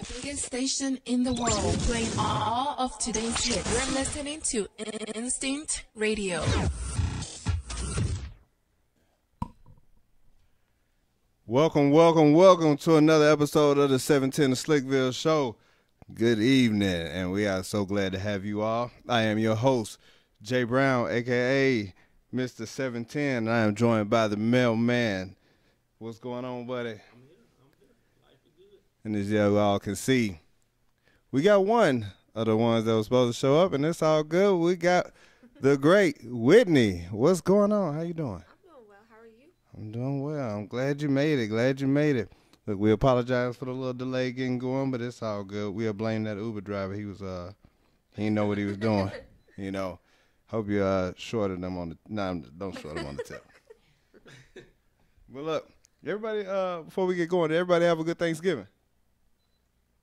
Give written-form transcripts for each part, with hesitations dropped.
biggest station in the world, playing all of today's hits. You're listening to Instinct Radio. Welcome to another episode of the 710 To Slickville Show. Good evening, and we are so glad to have you all. I am your host, Jay Brown, a.k.a. Mr. 710, and I am joined by the mailman. What's going on, buddy? I'm here. Life is good. And as you all can see, we got one of the ones that was supposed to show up, and it's all good. We got the great Whitney. What's going on? How you doing? I'm doing well. I'm glad you made it. Look, we apologize for the little delay getting going, but it's all good. We'll blame that Uber driver. He didn't know what he was doing. You know, hope you shorted him on the. No, don't short him on the tip. But look, everybody. Before we get going, did everybody have a good Thanksgiving?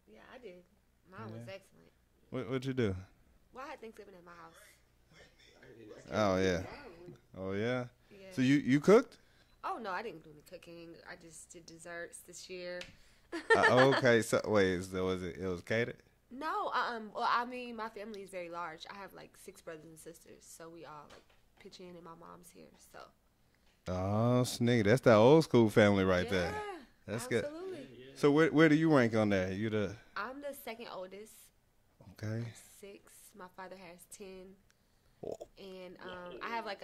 Yeah, I did. Mine was excellent. What'd you do? Well, I had Thanksgiving at my house. Oh yeah. Oh yeah. Yeah. So you cooked? Oh no, I didn't do any cooking. I just did desserts this year. Okay. So wait, it was catered? No, well, I mean, my family is very large. I have like 6 brothers and sisters, so we all like pitch in, and my mom's here. So. Oh, sneak! That's that old school family right there. That's absolutely. good. So where do you rank on that? I'm the second oldest. Okay. 6. My father has 10. And I have like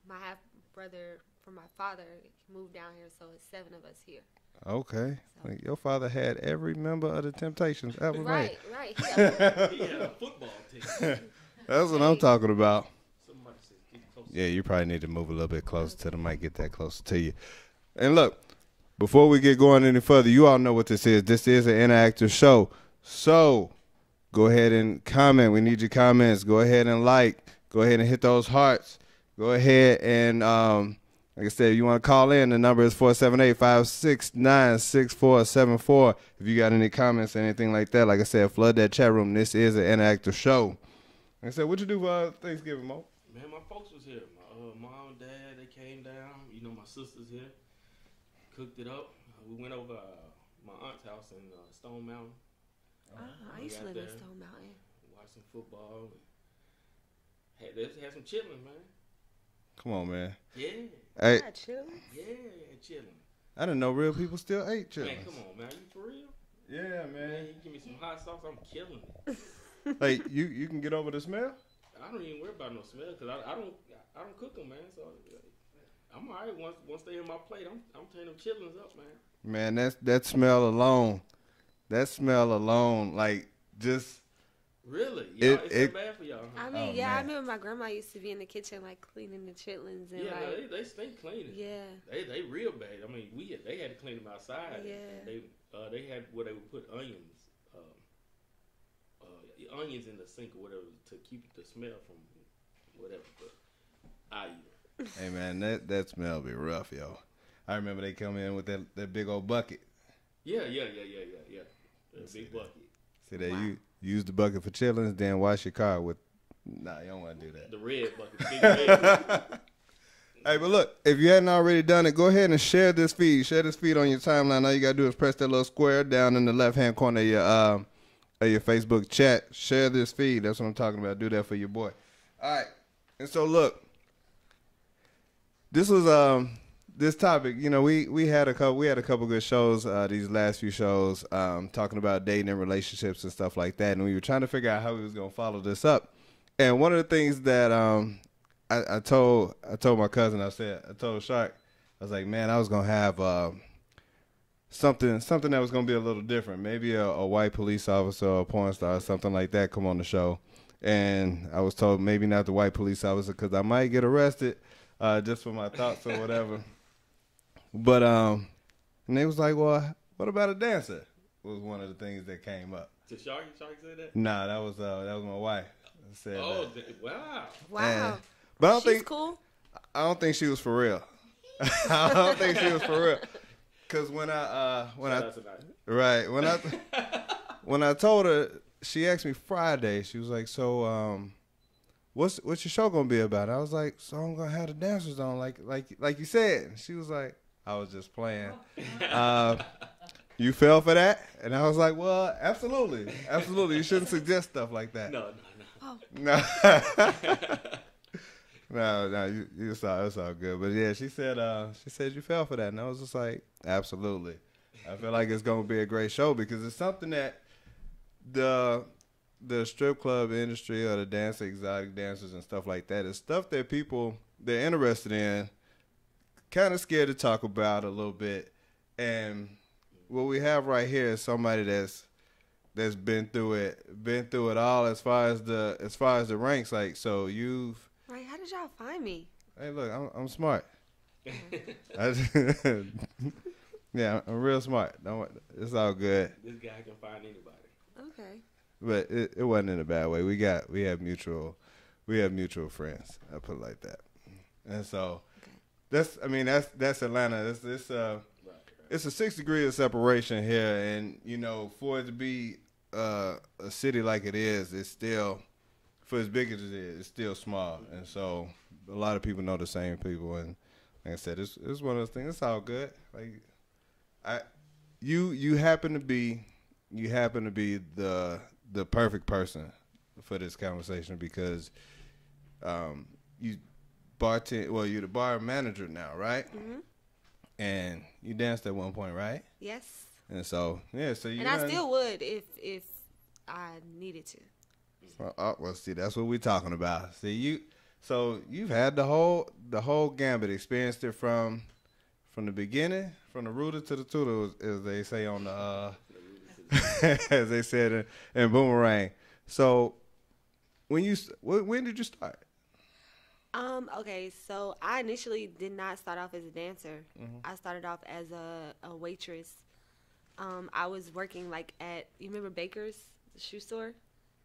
my half brother from my father moved down here, so it's 7 of us here. Okay. So. Like your father had every member of the Temptations ever made. Right. He had a football team. That's what I'm talking about. Somebody said, get closer. Yeah, you probably need to move a little bit closer to the mic, get that closer to you. And look, before we get going any further, you all know what this is. This is an interactive show. So go ahead and comment. We need your comments. Go ahead and like. Go ahead and hit those hearts. Go ahead and, like I said, if you want to call in, the number is 478-569-6474. If you got any comments or anything like that, like I said, flood that chat room. This is an interactive show. Like I said, what'd you do for Thanksgiving, Mo? Man, my folks was here. My mom and dad, they came down. You know, my sister's here. Cooked it up. We went over my aunt's house in Stone Mountain. I used to live in Stone Mountain. Watched some football. Had some chillin', man. Come on, man. Yeah. Hey. Chillin'? Yeah, chillin'. I didn't know real people still ate chillin'. Man, come on, man. You for real? Yeah, man. You give me some hot sauce, I'm killing it. Like you can get over the smell? I don't even worry about no smell because I don't cook them, man. So I'm all right once they in my plate. I'm tearing them chitlins up, man. Man, that smell alone, like just. Really? Y'all, it's that bad for y'all, huh? I mean, I remember my grandma used to be in the kitchen, like, cleaning the chitlins. And, yeah, they stink cleaning. Yeah. They real bad. I mean, they had to clean them outside. Yeah. They had where they would put onions in the sink or whatever to keep the smell from whatever. But I eat them. Hey, man, that smell be rough, yo. I remember they come in with that big old bucket. Yeah. The big bucket. See that you use the bucket for chillins, then wash your car with. Nah, you don't want to do that. The red bucket, big red bucket. Hey, but look, if you hadn't already done it, go ahead and share this feed. Share this feed on your timeline. All you gotta do is press that little square down in the left-hand corner of your Facebook chat. Share this feed. That's what I'm talking about. Do that for your boy. All right. And so look, this was this topic. You know, we had a couple good shows these last few shows talking about dating and relationships and stuff like that, and we were trying to figure out how we was gonna follow this up. And one of the things that I told my cousin, I told Shark, I was like, man, I was gonna have something that was gonna be a little different, maybe a white police officer or a porn star or something like that come on the show. And I was told maybe not the white police officer because I might get arrested just for my thoughts or whatever. But and they was like, well, what about a dancer? Was one of the things that came up. Did Sharky say that? Nah, that was my wife. Said that. Wow. And, but I don't She's think cool. I don't think she was for real. I don't think she was for real. Cause when I told her, she asked me Friday. She was like, "So, what's your show gonna be about?" I was like, "So I'm gonna have the dancers on, like you said." She was like, "I was just playing." You fell for that? And I was like, well, absolutely. Absolutely. You shouldn't suggest stuff like that. No. Oh, No. No, it's all good. But yeah, she said you fell for that. And I was just like, absolutely. I feel like it's going to be a great show because it's something that the strip club industry or the exotic dancers and stuff like that is stuff that people, they're interested in, kind of scared to talk about a little bit. And what we have right here is somebody that's been through it all as far as the ranks. Like, so you've. right. How did y'all find me? Hey, look, I'm smart. Yeah, I'm real smart. It's all good. This guy can find anybody. Okay. But it wasn't in a bad way. We have mutual friends. I put it like that. And so that's Atlanta. It's a 6 degrees of separation here, and for it to be a city like it is, it's still, for as big as it is, it's still small. And so a lot of people know the same people, and like I said, it's one of those things. It's all good. Like you happen to be the perfect person for this conversation because you bartend. Well, you're the bar manager now, right? Mm-hmm. And you danced at one point, right? Yes. And so you. And I still would if I needed to. Well, see, that's what we're talking about. See, you've had the whole gambit, experienced it from the beginning, from the rooter to the tutor, as they say on the as they said in Boomerang. So when did you start? Okay, so I initially did not start off as a dancer. Mm-hmm. I started off as a waitress. I was working you remember Baker's, the shoe store,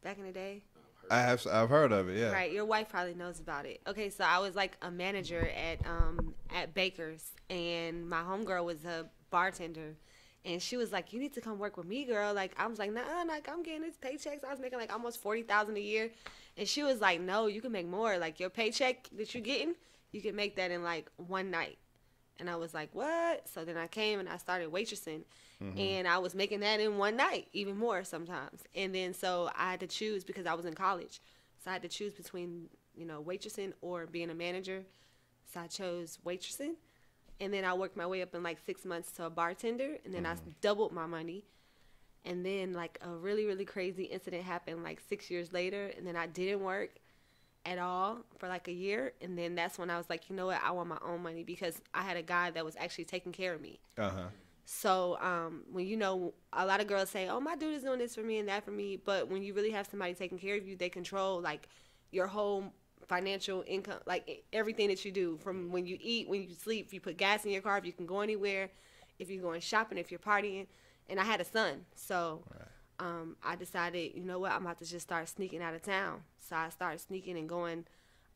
back in the day? I've heard of it, yeah. Right, your wife probably knows about it. Okay, so I was like a manager at Baker's, and my homegirl was a bartender. And she was like, you need to come work with me, girl. Like, I was like, nah, I'm getting this paychecks. I was making like almost $40,000 a year. And she was like, no, you can make more. Like, your paycheck that you're getting, you can make that in like one night. And I was like, what? So then I came and I started waitressing. Mm-hmm. And I was making that in one night, even more sometimes. And then so I had to choose because I was in college. So I had to choose between, waitressing or being a manager. So I chose waitressing. And then I worked my way up in like 6 months to a bartender. And then I doubled my money. And then like a really, really crazy incident happened like 6 years later. And then I didn't work at all for like a year. And then that's when I was like, you know what? I want my own money because I had a guy that was actually taking care of me. Uh-huh. So when a lot of girls say, oh, my dude is doing this for me and that for me. But when you really have somebody taking care of you, they control like your whole financial income, like everything that you do, from when you eat, when you sleep, if you put gas in your car, if you can go anywhere, if you're going shopping, if you're partying. And I had a son, so I decided, you know what, I'm about to just start sneaking out of town. So I started sneaking and going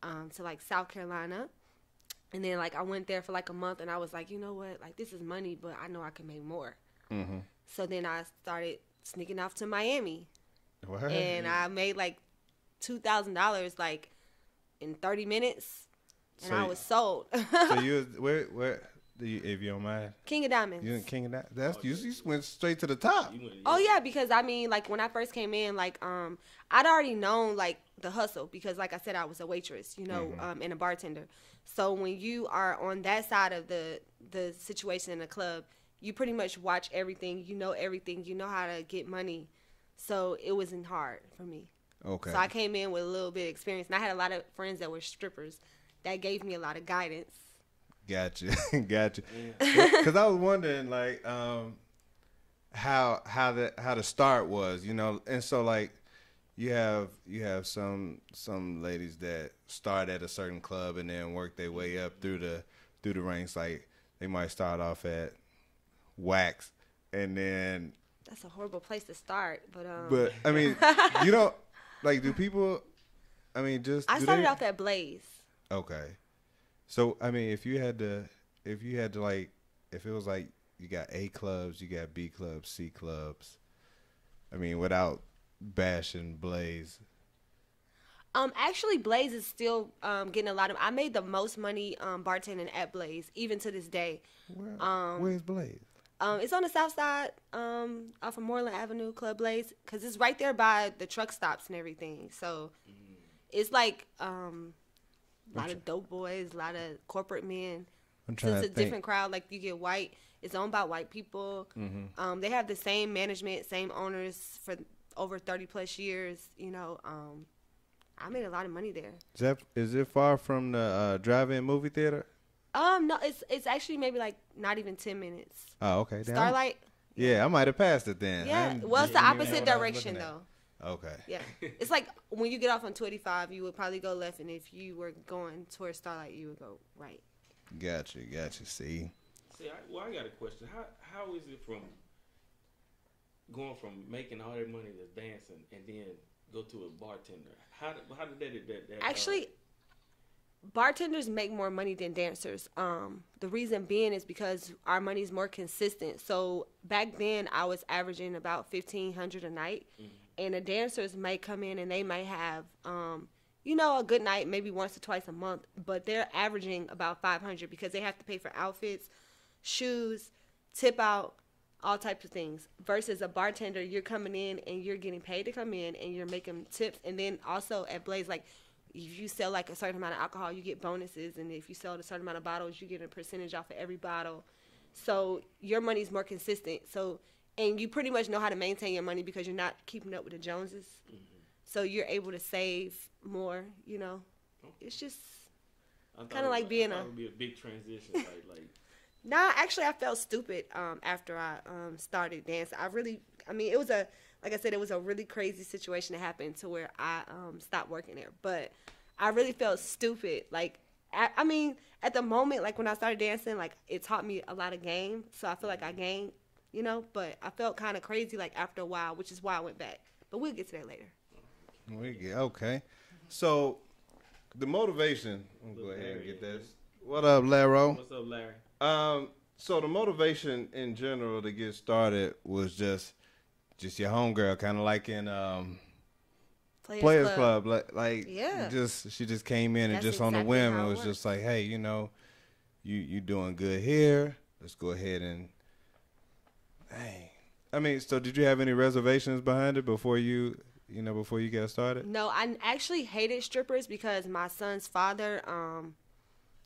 to like South Carolina, and then like I went there for like a month, and I was like, you know what, like this is money, but I know I can make more. Mm-hmm. So then I started sneaking off to Miami, and I made like $2,000 like in 30 minutes, and I was sold. So you where? If you don't mind, King of Diamonds. You in King of Diamonds? That's you went straight to the top. Oh yeah, because I mean, like when I first came in, like I'd already known like the hustle because, like I said, I was a waitress, and a bartender. So when you are on that side of the situation in the club, you pretty much watch everything. You know everything. You know how to get money. So it wasn't hard for me. Okay. So I came in with a little bit of experience, and I had a lot of friends that were strippers that gave me a lot of guidance. Gotcha. Because I was wondering, like, how the start was, and so like you have some ladies that start at a certain club and then work their way up through the ranks. Like they might start off at Wax, and then that's a horrible place to start. But I mean, like, do people? I mean, I started off at Blaze. Okay. So, I mean, if you had to like, if it was like you got A clubs, you got B clubs, C clubs, I mean, without bashing Blaze. Actually, Blaze is still getting a lot of. I made the most money bartending at Blaze, even to this day. Where's Blaze? It's on the south side, off of Moreland Avenue, Club Blaze, because it's right there by the truck stops and everything. So it's like a lot of dope boys, a lot of corporate men. I'm So trying it's to a think. different crowd. Like you get white. It's owned by white people. They have the same management, same owners for over 30 plus years. You know, I made a lot of money there. Is it far from the drive-in movie theater? No, it's actually maybe like not even 10 minutes. Oh, okay. Damn. Starlight. Yeah, I might have passed it then. Yeah, well, it's the opposite direction though. Okay. Yeah, it's like when you get off on 285, you would probably go left, and if you were going towards Starlight, you would go right. Gotcha. See. I got a question. How is it from going from making all that money to dancing and then go to a bartender? How did that Actually, bartenders make more money than dancers. The reason being is because our money's more consistent. So back then, I was averaging about $1,500 a night, and the dancers might come in and they might have, a good night, maybe once or twice a month, but they're averaging about $500 because they have to pay for outfits, shoes, tip out, all types of things. Versus a bartender, you're coming in and you're getting paid to come in and you're making tips, and then also at Blaze, like, if you sell like a certain amount of alcohol, you get bonuses, and if you sell a certain amount of bottles, you get a percentage off of every bottle. So your money's more consistent. So, and you pretty much know how to maintain your money because you're not keeping up with the Joneses. So you're able to save more. You know, it's just kind of like being it would be a big transition. like. Nah, actually, I felt stupid after I started dancing. It was like I said, it was a really crazy situation that happened to where I stopped working there. But I really felt stupid. Like, at the moment, like when I started dancing, like it taught me a lot of game. So I feel like I gained, But I felt kind of crazy like after a while, which is why I went back. But we'll get to that later. Okay. So the motivation. I'm gonna go ahead and get this. What up, Laro? What's up, Larry? So the motivation in general to get started was just your homegirl, kind of like in Players Club, like yeah. She just came in and That's just on the exactly whim how and it was works. just like, hey, you doing good here. Let's go ahead and. Dang. So did you have any reservations behind it before you got started? No, I actually hated strippers because my son's father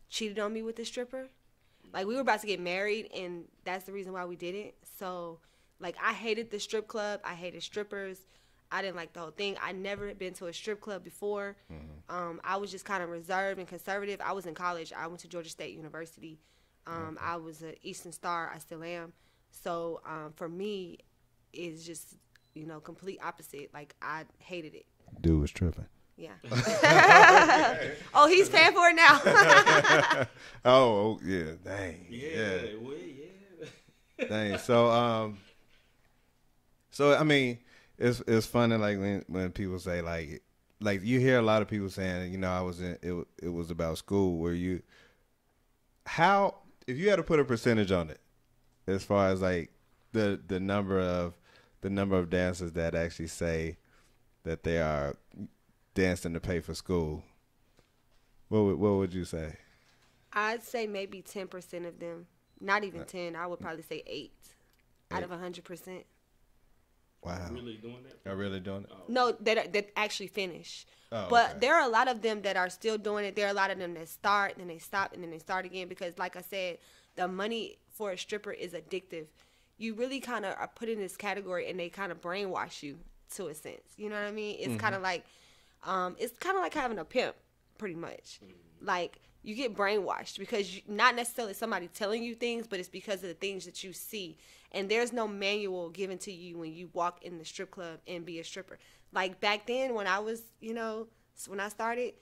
cheated on me with the stripper. Like, we were about to get married, and that's the reason why we didn't. So, like, I hated the strip club. I hated strippers. I didn't like the whole thing. I never been to a strip club before. I was just kind of reserved and conservative. I was in college. I went to Georgia State University. I was an Eastern Star. I still am. So, for me, it's just, complete opposite. Like, I hated it. Dude was tripping. Yeah. Oh, he's paying for it now. Oh, yeah. Dang. Yeah. Dang. So it's funny like when people say like you hear a lot of people saying, I was in it was about school. Where if you had to put a percentage on it, as far as like the number of dancers that actually say that they are dancing to pay for school, what would you say? I'd say maybe 10% of them. Not even 10. I would probably say 8 out of 100%. Wow. Really doing that? Are really doing it? Oh. No, that actually finish. Oh, but okay. there are a lot of them that are still doing it. There are a lot of them that start, then they stop, and then they start again because, like I said, the money for a stripper is addictive. You really kind of are put in this category, and they kind of brainwash you to a sense. You know what I mean? It's kind of like having a pimp, pretty much. Like, you get brainwashed because not necessarily somebody telling you things, but it's because of the things that you see. And there's no manual given to you when you walk in the strip club and be a stripper. Like, back then when I was, when I started,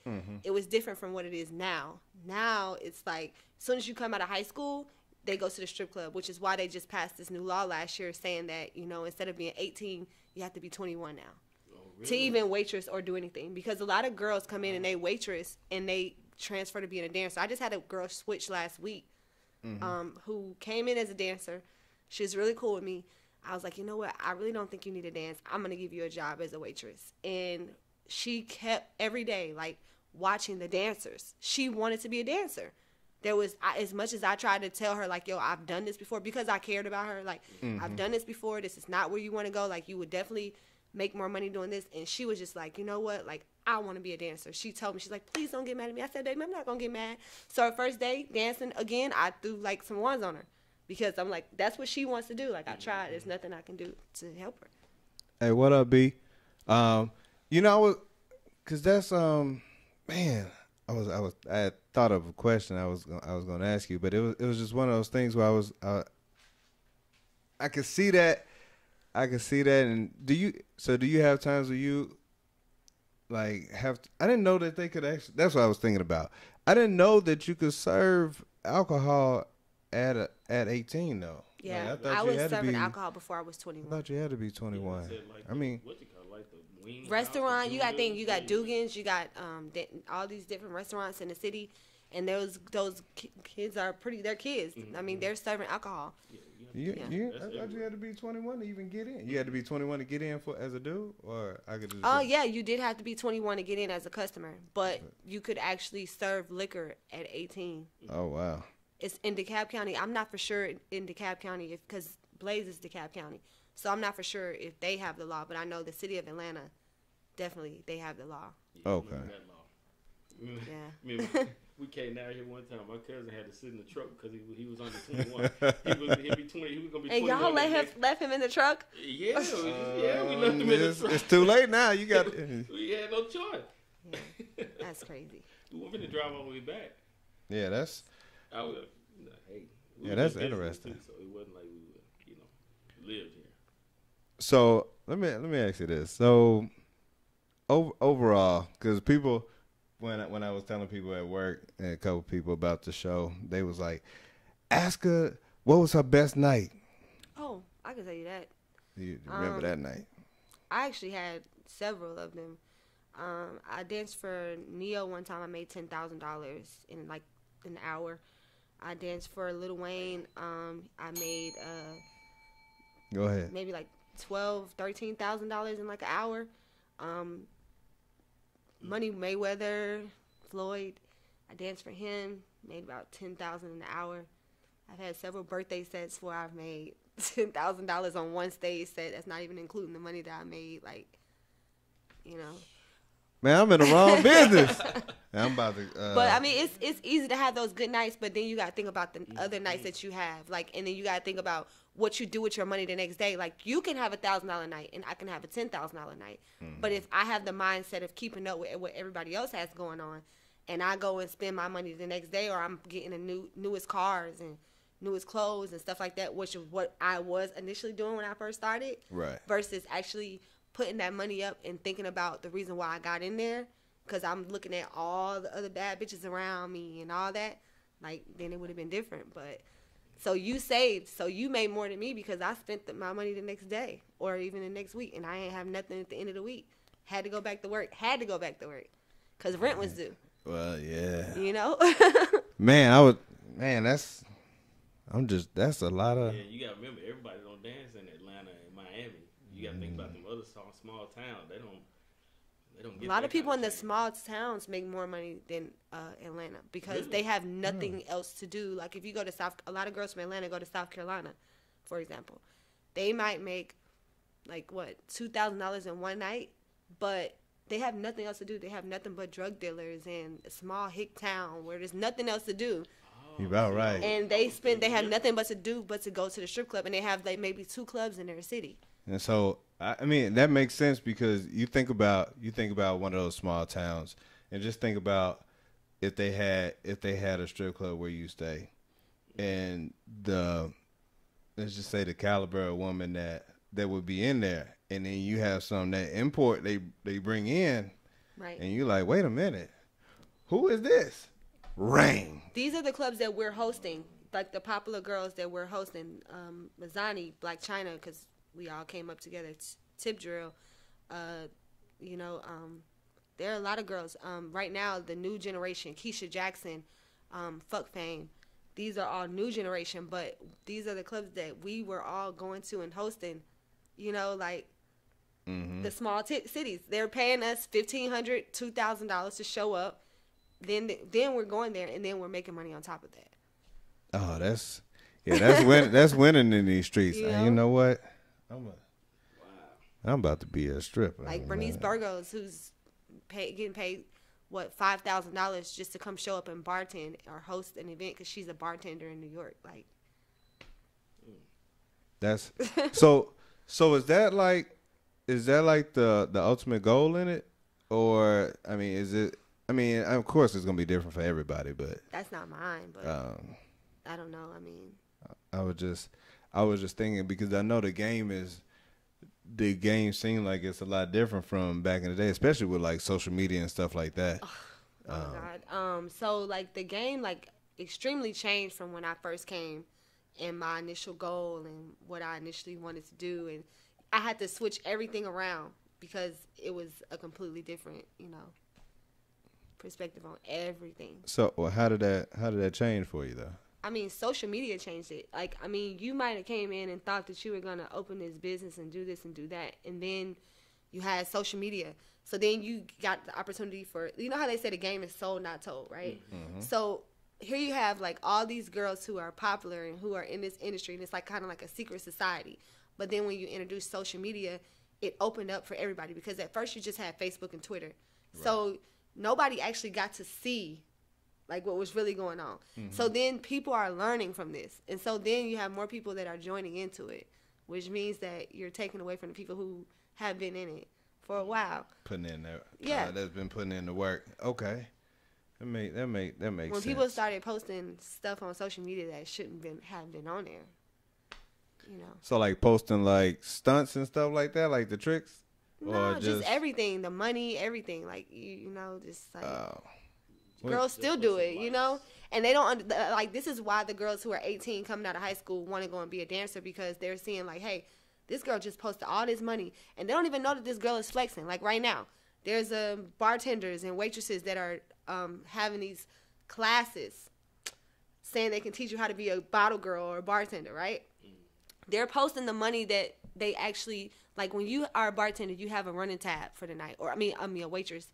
it was different from what it is now. Now it's like, as soon as you come out of high school, they go to the strip club, which is why they just passed this new law last year saying that, instead of being 18, you have to be 21 now. To even waitress or do anything, because a lot of girls come in and they waitress and they transfer to being a dancer. I just had a girl switch last week who came in as a dancer. She was really cool with me. I was like, you know what? I really don't think you need to dance. I'm going to give you a job as a waitress. And she kept every day, like, watching the dancers. She wanted to be a dancer. There was, as much as I tried to tell her, like, yo, I've done this before, because I cared about her. Like, I've done this before. This is not where you want to go. Like, you would definitely make more money doing this. And she was just like, you know what? Like, I want to be a dancer. She told me, she's like, please don't get mad at me. I said, baby, I'm not going to get mad. So her first day dancing again, I threw, like, some ones on her. Because I'm like, that's what she wants to do. Like, I tried. There's nothing I can do to help her. Hey, what up, B? You know, cause that's man, I had thought of a question I was gonna ask you, but it was just one of those things where I could see that, and do you have times where you like I didn't know that they could actually. That's what I was thinking about. I didn't know that you could serve alcohol at 18 though. Yeah, like, I was serving alcohol before I was 21. I thought you had to be 21. Yeah, like I mean, what you call, like the wing Restaurant, you got things. you got Dugan's, you got all these different restaurants in the city, and those kids are they're kids. I mean, they're serving alcohol. I thought you had to be 21 to even get in. You had to be 21 to get in as a dude, or I could just. Oh yeah, you did have to be 21 to get in as a customer, but you could actually serve liquor at 18. Oh wow. It's in DeKalb County. I'm not for sure in DeKalb County because Blaze is DeKalb County. So I'm not for sure if they have the law, but I know the city of Atlanta, definitely they have the law. Yeah, okay. Yeah. We came down here one time. My cousin had to sit in the truck because he was under 21. He'd be 20. He was gonna be 21. And y'all left him in the truck? Yeah, we left him in the truck. It's too late now. You got. We had no choice. Yeah. That's crazy. We wanted to drive all the way back. Yeah, that's. We that's interesting. Too, so it wasn't like we lived here. So let me ask you this. So overall, because people, when I was telling people at work and a couple people about the show, they was like, ask her what was her best night. Oh, I can tell you that. You remember that night? I actually had several of them. I danced for Neo one time. I made $10,000 in like an hour. I danced for Lil Wayne. I made Go ahead. Maybe like $13,000 in like an hour. Money Mayweather, Floyd. I danced for him. Made about $10,000 an hour. I've had several birthday sets where I've made $10,000 on one stage set. That's not even including the money that I made. Like, you know. Man, I'm in the wrong business. I'm about to. But I mean, it's easy to have those good nights, but then you gotta think about the other nights that you have, like, and then you gotta think about what you do with your money the next day. Like, you can have $1,000 night, and I can have a $10,000 night. But if I have the mindset of keeping up with what everybody else has going on, and I go and spend my money the next day, or I'm getting the newest cars and newest clothes and stuff like that, which is what I was initially doing when I first started, right? Versus actually putting that money up and thinking about the reason why I got in there, because I'm looking at all the other bad bitches around me and all that, like, then it would have been different. But so you saved, so you made more than me because I spent my money the next day or even the next week, and I ain't have nothing at the end of the week. Had to go back to work because rent was due. Well, yeah. You know? That's a lot of. Yeah, you gotta remember, everybody don't dance in Atlanta and Miami. You gotta think about them other small towns. They don't get a lot of people in the small towns make more money than Atlanta because they have nothing else to do. Like, if you go to a lot of girls from Atlanta go to South Carolina, for example. They might make like $2,000 in one night, but they have nothing else to do. They have nothing but drug dealers in a small hick town where there's nothing else to do. You're about right. And they have nothing but to do but to go to the strip club, and they have like maybe 2 clubs in their city. And so, I mean, that makes sense because you think about one of those small towns, and just think about if they had a strip club where you stay, and let's just say the caliber of woman that would be in there, and then you have some that import they bring in, right? And you're like, wait a minute, who is this? Rain. These are the clubs that we're hosting, like the popular girls that we're hosting. Mazzani, Black China, because we all came up together. Tip Drill, there are a lot of girls. Right now, the new generation, Keisha Jackson, Fuck Fame. These are all new generation, but these are the clubs that we were all going to and hosting. The small cities. They're paying us $1,500, $2,000 to show up, then we're going there, and then we're making money on top of that. Oh, that's winning in these streets. You And know? you know what? I'm about to be a stripper. Like Bernice Burgos, who's getting paid what $5,000 just to come show up and bartend or host an event because she's a bartender in New York. Like, that's so. So is that like the ultimate goal in it, or I mean, is it? I mean, of course, it's gonna be different for everybody, but that's not mine. But I don't know. I mean, I was just thinking because I know the game seems like it's a lot different from back in the day, especially with like social media and stuff like that. Oh my God. So like the game like extremely changed from when I first came and my initial goal and what I initially wanted to do, and I had to switch everything around because it was a completely different, perspective on everything. So, well, how did that change for you though? I mean, social media changed it. Like, I mean, you might have came in and thought that you were going to open this business and do this and do that. And then you had social media. So then you got the opportunity for, you know how they say the game is sold, not told, right? Mm-hmm. So here you have, like, all these girls who are popular and who are in this industry. And it's, like, kind of like a secret society. But then when you introduce social media, it opened up for everybody. Because at first you just had Facebook and Twitter. Right. So nobody actually got to see like what was really going on. Mm-hmm. So then people are learning from this. And so then you have more people that are joining into it, which means that you're taking away from the people who have been in it for a while. Putting in there. Yeah. That's been putting in the work. Okay. That makes sense. When people started posting stuff on social media that shouldn't have been on there, So like posting like stunts and stuff like that, like the tricks? No, or just everything, the money, everything. Like, just like... girls still do it, and they don't like. This is why the girls who are 18 coming out of high school want to go and be a dancer, because they're seeing like, hey, this girl just posted all this money, and they don't even know that this girl is flexing. Like right now, there's bartenders and waitresses that are having these classes, saying they can teach you how to be a bottle girl or a bartender. Right? They're posting the money that they actually like. When you are a bartender, you have a running tab for the night, or I mean a waitress.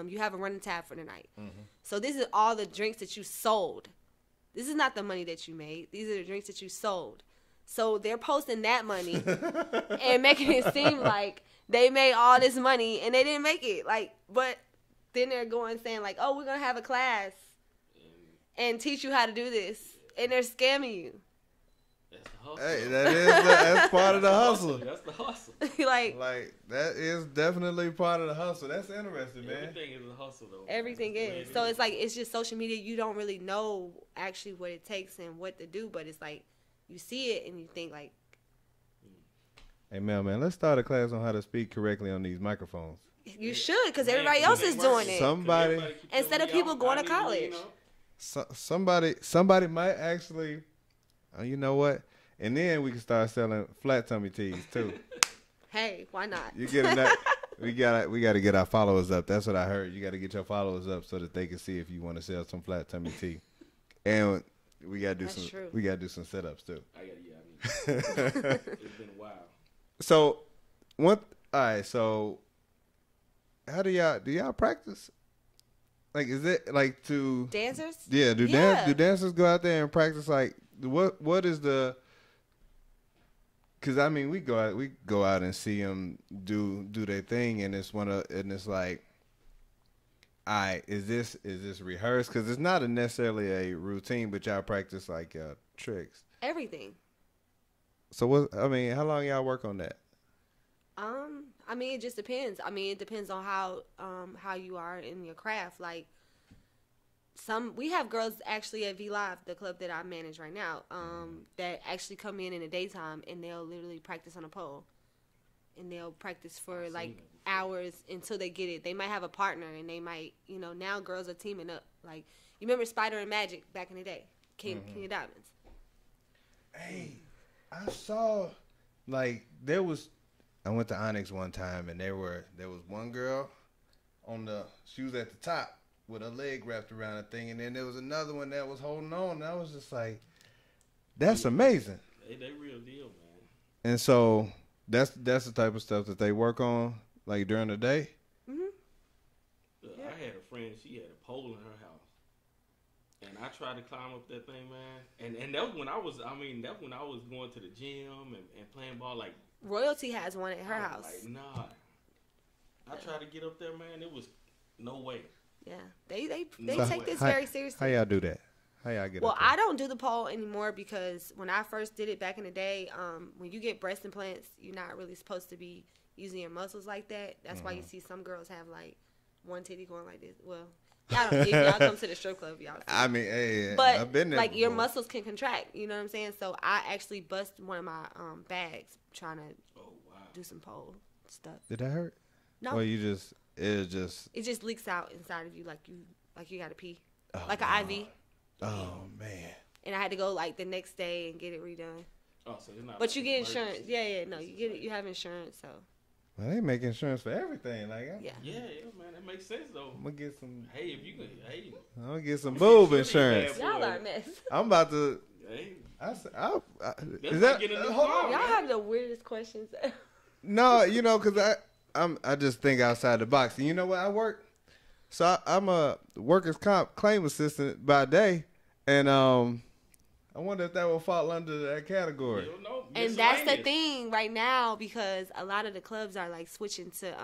You have a running tab for the night. Mm-hmm. So this is all the drinks that you sold. This is not the money that you made. These are the drinks that you sold. So they're posting that money and making it seem like they made all this money and they didn't make it. Like, but then they're going saying like, oh, we're going to have a class and teach you how to do this. And they're scamming you. Hey, that's part of the hustle. That's the hustle. like that is definitely part of the hustle. That's interesting, man. Everything is a hustle, though. Everything is. So it's like it's just social media. You don't really know actually what it takes and what to do, but it's like you see it and you think like. Hey, Mel, man, let's start a class on how to speak correctly on these microphones. You should, because everybody else is doing it. Somebody instead of people going to college. Somebody might actually. You know what? And then we can start selling flat tummy tees too. Hey, why not? You get enough. we gotta get our followers up. That's what I heard. You gotta get your followers up so that they can see if you want to sell some flat tummy tea. And we gotta do We gotta do some setups too. It's been a while. So all right. So how do y'all practice? Like, is it like to dancers? Yeah. Do dancers go out there and practice? Like, what is the? Because I mean, we go out and see them do their thing, and it's like, all right, is this rehearsed? Because it's not necessarily a routine, but y'all practice like tricks. Everything. So how long y'all work on that? I mean, it just depends. I mean, it depends on how you are in your craft. Like, we have girls actually at V Live, the club that I manage right now, that actually come in the daytime and they'll literally practice on a pole, and they'll practice for like hours until they get it. They might have a partner, and they might, now girls are teaming up. Like, you remember Spider and Magic back in the day, King of Diamonds. Hey, I saw I went to Onyx one time, and there was one girl she was at the top with her leg wrapped around a thing, and then there was another one that was holding on, and I was just like, that's amazing. They real deal, man. And so that's the type of stuff that they work on, like during the day. I had a friend, she had a pole in her house. And I tried to climb up that thing, man. And that was when I was, going to the gym and playing ball. Like, Royalty has one at her house. Like, nah. I tried to get up there, man. It was no way. Yeah. They So take this very seriously. How y'all do that? How y'all get Well, up there? I don't do the pole anymore because when I first did it back in the day, when you get breast implants, you're not really supposed to be using your muscles like that. That's why you see some girls have, like, one titty going like this. Well, y'all don't. If y'all come to the strip club, y'all see. I mean, hey, But I've been there like your before. muscles can contract, you know what I'm saying? So I actually bust one of my bags trying to do some pole stuff. Did that hurt? No, Or it just leaks out inside of you like you got to pee, like an IV. Oh man. And I had to go like the next day and get it redone. Oh, so it's not. But you get insurance. Yeah, no, you get it. You have insurance, so. Well, they make insurance for everything. Like, Yeah. Yeah, man, that makes sense though. I'm gonna get some. Hey, if you could, hey. I'm gonna get some boob Sure, insurance. yeah. Y'all are a mess. I'm about to. Hey, Is like that? getting a new Hold car. on. Y'all have the weirdest questions. No, you know, cause I just think outside the box. And you know what? I work. So I'm a workers' comp claim assistant by day, and I wonder if that will fall under that category. You don't know. And that's the Miscellaneous. thing right now because a lot of the clubs are like switching to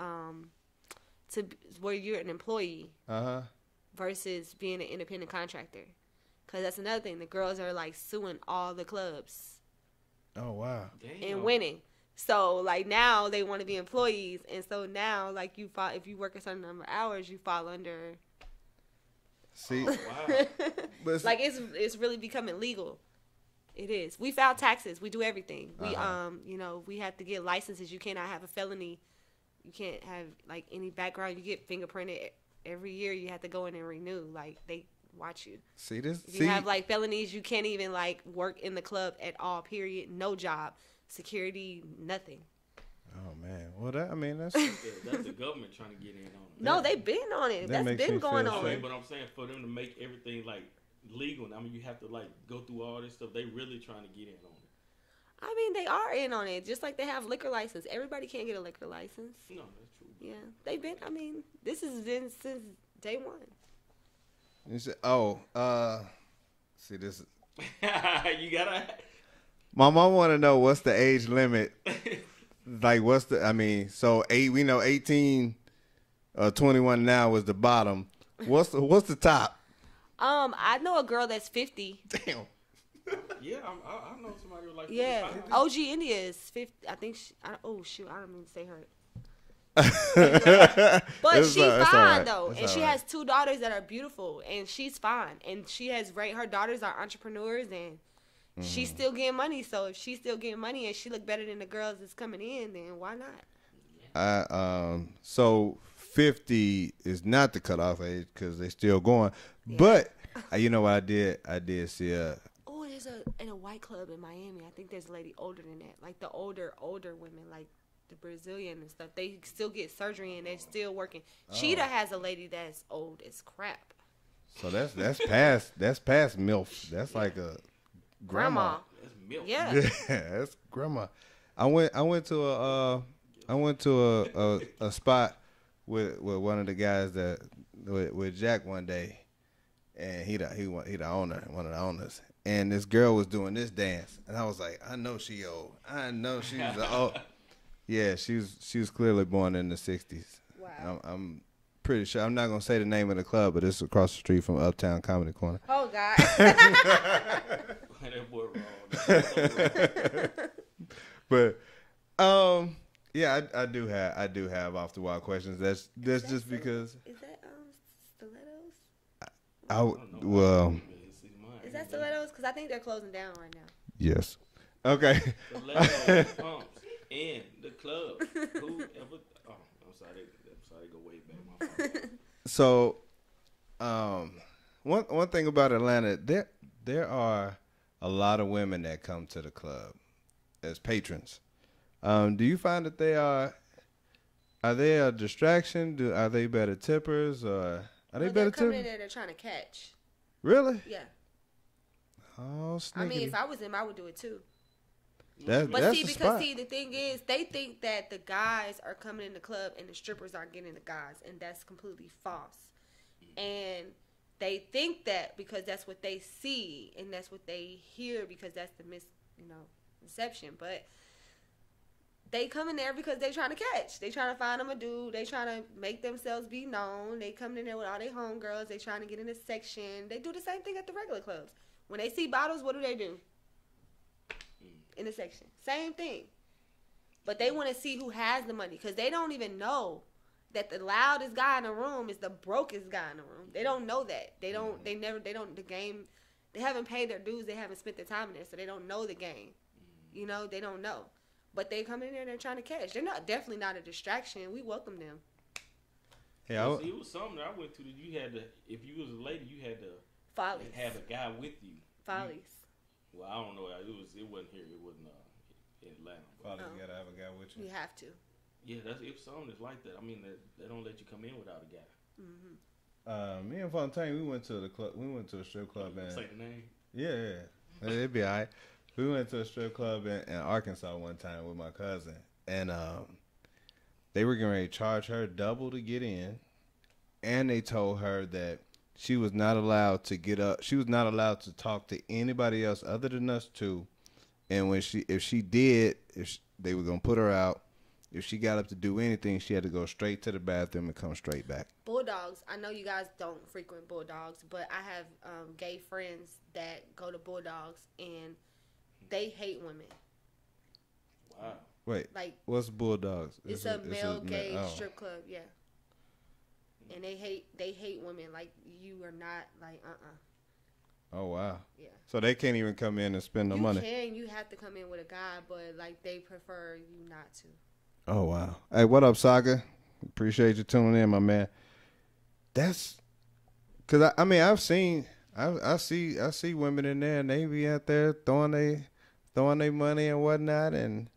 where you're an employee versus being an independent contractor. Because that's another thing. The girls are like suing all the clubs Oh wow. Damn. and winning. So like now they want to be employees, and so now like if you work a certain number of hours, you fall under. See, Wow. but Like it's really becoming legal. It is. We file taxes. We do everything. We we have to get licenses. You cannot have a felony. You can't have like any background. You get fingerprinted every year. You have to go in and renew. Like they watch you. see this. If you have like felonies, you can't even like work in the club at all. Period. No job, security, nothing. Oh man. Well, that's That's the government trying to get in on it. No, they've been on it. That That's makes been me going feel on. shame. But I'm saying for them to make everything like legal, I mean you have to like go through all this stuff. They really trying to get in on it. I mean, they are in on it, just like they have liquor license. Everybody can't get a liquor license. No, that's true. Yeah, they've been. I mean, this has been since day one. You say, see this. You gotta. My mom want to know what's the age limit. Like, so we know 18, 21 now is the bottom. What's the top? I know a girl that's 50. Damn. Yeah, I know somebody who like. Yeah, 45. OG India is 50. I think. Oh shoot, I don't mean to say her. But It's she's all fine right. though, It's and all she right. has 2 daughters that are beautiful, and she's fine. And she has her daughters are entrepreneurs, and she's Mm. still getting money. So if she's still getting money and she look better than the girls that's coming in, then why not? So 50 is not the cutoff age because they still going. But you know what I did? I did see Oh, there's in a white club in Miami. I think there's a lady older than that, like the older women, like the Brazilian and stuff. They still get surgery and they're still working. Cheetah has a lady that's old as crap. So that's past MILF. That's like a grandma. That's milk. Yeah. Yeah, that's grandma. I went to a spot with one of the guys that with Jack one day, and he the owner, one of the owners, and this girl was doing this dance, and I was like, I know she old. I know she's old. Yeah, she was clearly born in the 60s. Wow. I'm pretty sure. I'm not gonna say the name of the club, but it's across the street from Uptown Comedy Corner. Oh God. That boy wrong. But yeah, I do have off the wall questions. That's just because Is that stilettos? Is that stilettos? Because I think they're closing down right now. Yes. Okay. The pumps in the club. Whoever. Oh, I'm sorry. Go way back. My fault. So, one thing about Atlanta, there are a lot of women that come to the club as patrons. Do you find that they are they a distraction? Are they better tippers, or are they better They're coming in tippers? there, they're trying to catch. Really? Yeah. Oh, I sneaky. mean, if I was him, I would do it too. That's But the see, because spot. the thing is, they think that the guys are coming in the club and the strippers are getting the guys, and that's completely false. And they think that because that's what they see and that's what they hear because that's the conception. But they come in there because they trying to catch. They trying to find them a dude. They trying to make themselves be known. They come in there with all their homegirls. They trying to get in the section. They do the same thing at the regular clubs. When they see bottles, what do? In the section. Same thing. But they want to see who has the money because they don't even know that the loudest guy in the room is the brokest guy in the room. They don't know that. They haven't paid their dues. They haven't spent their time in there, so they don't know the game. You know, they don't know. But they come in there and they're trying to catch. They're definitely not a distraction. We welcome them. Yeah, See, it was something that I went to that you had to, if you was a lady, you had to Follies. have a guy with you. Follies. Well, I don't know. It wasn't here. It wasn't in Atlanta. Probably you gotta have a guy with you. You have to. Yeah, it's something that's like that. I mean, they don't let you come in without a guy. Mm-hmm. Me and Fontaine, we went to the club. We went to a strip club. Say the name. Yeah. It'd be all right. We went to a strip club in Arkansas one time with my cousin, and they were going to charge her double to get in, and they told her that she was not allowed to get up. She was not allowed to talk to anybody else other than us two. And if they were going to put her out. If she got up to do anything, she had to go straight to the bathroom and come straight back. Bulldogs. I know you guys don't frequent Bulldogs, but I have gay friends that go to Bulldogs, and they hate women. Wow. Wait, like what's Bulldogs? It's a male gay strip club, yeah. And they hate women. Like, you are not, like, Oh, wow. Yeah. So they can't even come in and spend no money. You have to come in with a guy, but, like, they prefer you not to. Oh, wow. Hey, what up, Saga? Appreciate you tuning in, my man. That's because I see women in there and they be out there throwing their money and whatnot, and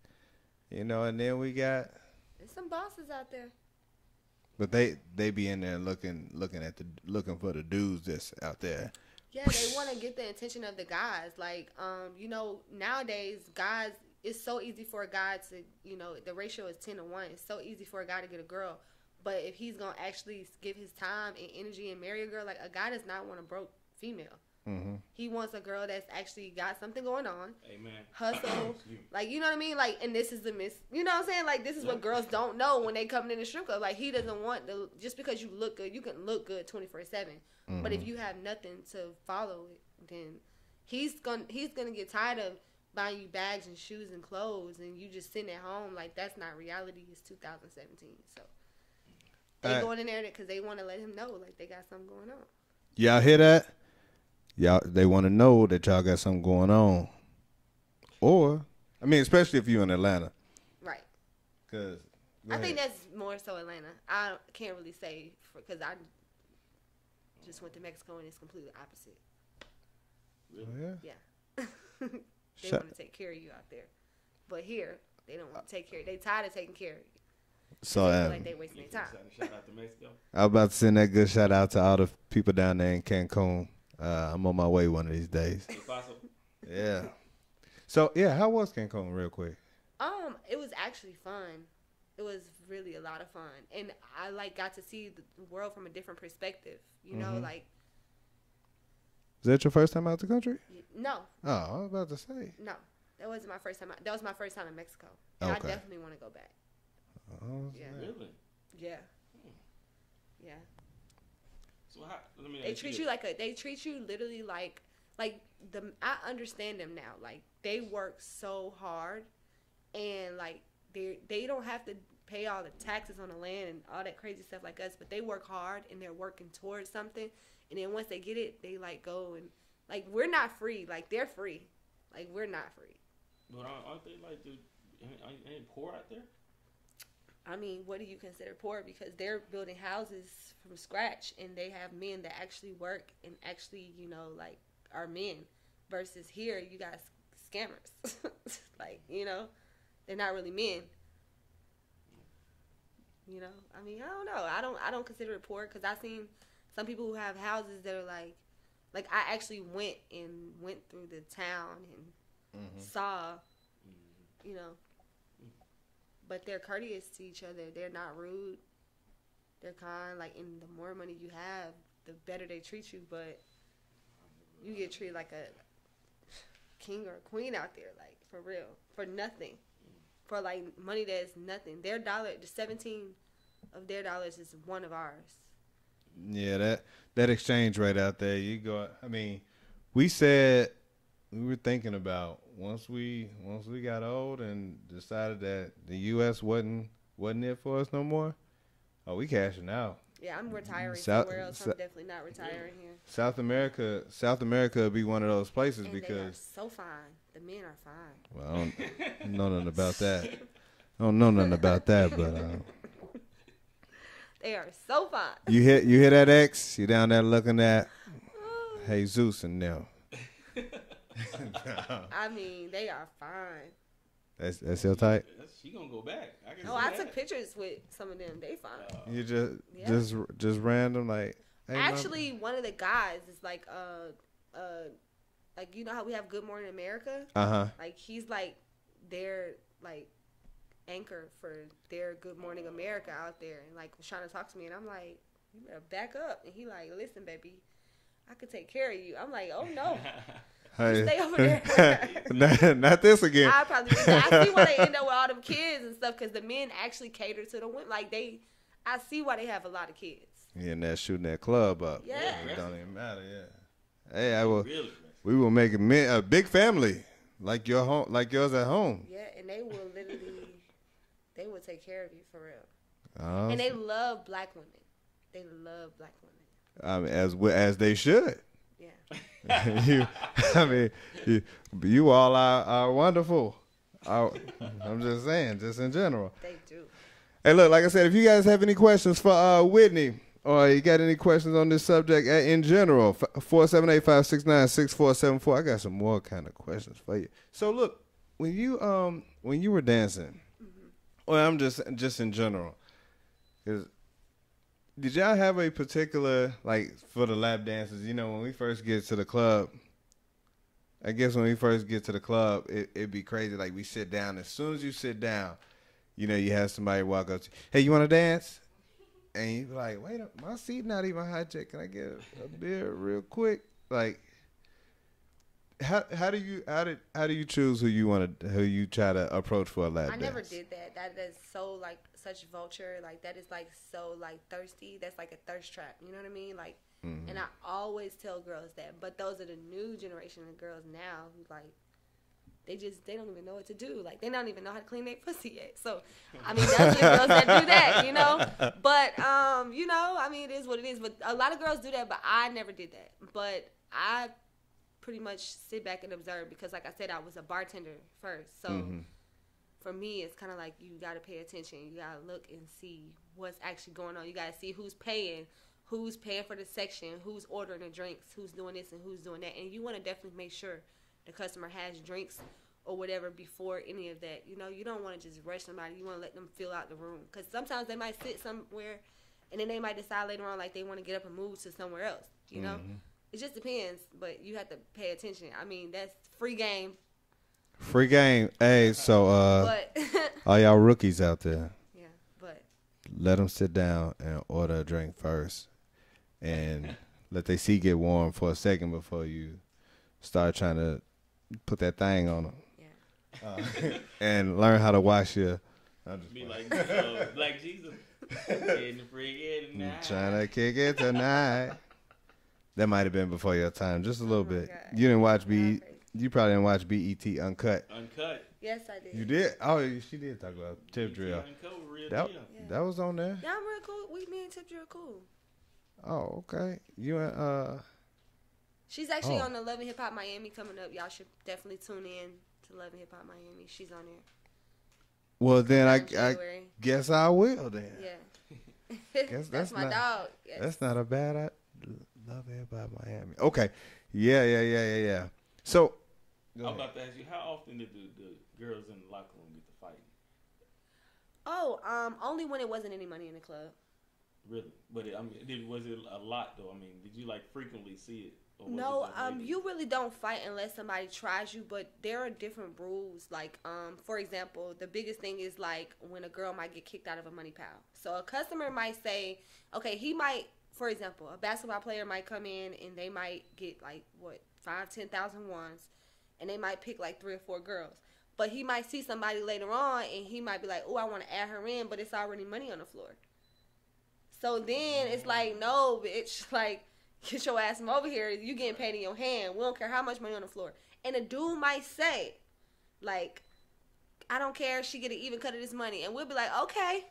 and then we got. There's some bosses out there. But they be in there looking for the dudes that's out there. Yeah, they want to get the attention of the guys. Like, nowadays guys. It's so easy for a guy to, the ratio is 10 to 1. It's so easy for a guy to get a girl. But if he's going to actually give his time and energy and marry a girl, like, a guy does not want a broke female. Mm-hmm. He wants a girl that's actually got something going on. Amen. Hustle. Like, you know what I mean? Like, and this is you know what I'm saying? Like, this is what girls don't know when they come in the strip club. Like, he doesn't want just because you look good, you can look good 24/7. Mm-hmm. But if you have nothing to follow it, then he's gonna get tired of buying you bags and shoes and clothes, and you just sitting at home. Like, that's not reality. It's 2017. So they going in there because they want to let him know, like, they got something going on. Y'all hear that? They want to know that y'all got something going on. Or, especially if you're in Atlanta. Right. Because I think that's more so Atlanta. I can't really say because I just went to Mexico and it's completely opposite. Really? Yeah. They want to take care of you out there. But here, they don't want to take care of you. They tired of taking care of you. So, they feel like they wasting their time. Shout out to Mexico. I was about to send that good shout out to all the people down there in Cancun. I'm on my way one of these days. Yeah. So, how was Cancun real quick? It was actually fun. It was really a lot of fun. And I, got to see the world from a different perspective. You know, Is that your first time out the country? No. Oh, I was about to say. No. That wasn't my first time. That was my first time in Mexico. And I definitely want to go back. Oh, yeah. Really? Yeah. Yeah. So let me they treat you they treat you literally like I understand them now. Like, they work so hard, and like they don't have to pay all the taxes on the land and all that crazy stuff like us, but they work hard and they're working towards something. And then once they get it, they go and we're not free. Like, they're free. Like, we're not free. But aren't they ain't poor out there? What do you consider poor? Because they're building houses from scratch, and they have men that actually work and actually, are men. Versus here, you got scammers. They're not really men. I don't know. I don't consider it poor because I've seen some people who have houses that are like I actually went through the town and saw, but they're courteous to each other. They're not rude. They're kind. And the more money you have, the better they treat you. But you get treated like a king or a queen out there, like for real, for nothing, for like money that's nothing. Their dollar, the 17 of their dollars is one of ours. Yeah, that exchange rate out there, you go. I mean, we said we were thinking about once we got old and decided that the U.S. wasn't it for us no more. Oh, we cashing out. Yeah, I'm retiring somewhere else. I'm definitely not retiring here. South America would be one of those places and because they are so fine. The men are fine. Well, I don't know nothing about that. I don't know nothing about that, but they are so fine. You hear that, X? You down there looking at Jesus and them. I mean, they are fine. That's your type? She gonna go back. I took pictures with some of them. They fine. You just random like. Hey, actually, one of the guys is like like you know how we have Good Morning America. Like he's like their like anchor for their Good Morning America out there, and like was trying to talk to me, and I'm like, you better back up. And he like, listen, baby, I could take care of you. I'm like, oh no. Hey. Stay over there. not this again. I probably do that. I see why they end up with all them kids and stuff because the men actually cater to the women. Like I see why they have a lot of kids. Yeah, and they're shooting that club up. Yeah, it don't even matter. Yeah. Hey, we will make a big family like yours at home. Yeah, and they will literally, they will take care of you for real. And they love black women. They love black women. As they should. Yeah. you all are wonderful. I'm just saying, just in general. They do. Hey, look, like I said, if you guys have any questions for Whitney, or you got any questions on this subject in general, 478-569-6474. I got some more kind of questions for you. So look, when you were dancing, well, I'm just in general, did y'all have a particular, like, for the lap dancers, you know, when we first get to the club, I guess when we first get to the club, it'd be crazy. Like, we sit down. As soon as you sit down, you know, you have somebody walk up to you, hey, you want to dance? And you be like, wait, my seat not even hijacked. Can I get a beer real quick? Like, how do you choose who you try to approach for a lap dance? I never did that. That is so like such vulture. Like that is like so like thirsty. That's like a thirst trap. You know what I mean? Like, and I always tell girls that. But those are the new generation of girls now who like they don't even know what to do. Like they don't even know how to clean their pussy yet. So I mean, that's the girls that do that. You know. But you know, I mean, it is what it is. But a lot of girls do that. But I never did that. But I pretty much sit back and observe because like I said, I was a bartender first. So for me, it's kind of like you got to pay attention. You got to look and see what's actually going on. You got to see who's paying for the section, who's ordering the drinks, who's doing this and who's doing that. And you want to definitely make sure the customer has drinks or whatever before any of that. You know, you don't want to just rush somebody. You want to let them fill out the room because sometimes they might sit somewhere and then they might decide later on like they want to get up and move to somewhere else, you know? It just depends, but you have to pay attention. I mean, that's free game. Free game. Hey, so all y'all rookies out there. Yeah, but let them sit down and order a drink first, and let their seat get warm for a second before you start trying to put that thing on them. Yeah. And learn how to wash your. Be like Jesus. Getting free tonight. Trying to kick it tonight. That might have been before your time, just a little bit. God. You didn't watch You probably didn't watch BET Uncut. Uncut. Yes, I did. You did? Oh, she did talk about Tip Drill. That was on there. Yeah, I'm real cool. Me and Tip Drill cool. Oh, okay. You and She's actually on the Love and Hip Hop Miami coming up. Y'all should definitely tune in to Love and Hip Hop Miami. She's on there. Well, then I guess I will then. Yeah. That's my dog. Yes. That's not a bad idea. Love and Hip Hop Miami. Okay. Yeah. So, I'm about to ask you, how often did the girls in the locker room get to fighting? Oh, only when it wasn't any money in the club. Really? But was it a lot though? I mean, did you like frequently see it? No, you really don't fight unless somebody tries you, but there are different rules. Like, for example, the biggest thing is like when a girl might get kicked out of a money pile. So a customer might say, okay, he might for example, a basketball player might come in and they might get like what 5,000-10,000 ones, and they might pick like 3 or 4 girls. But he might see somebody later on, and he might be like, "Oh, I want to add her in," but it's already money on the floor. So then it's like, no, bitch, like, get your ass from over here. You getting paid in your hand. We don't care how much money on the floor. And a dude might say, like, I don't care if she get an even cut of this money. And we'll be like, okay.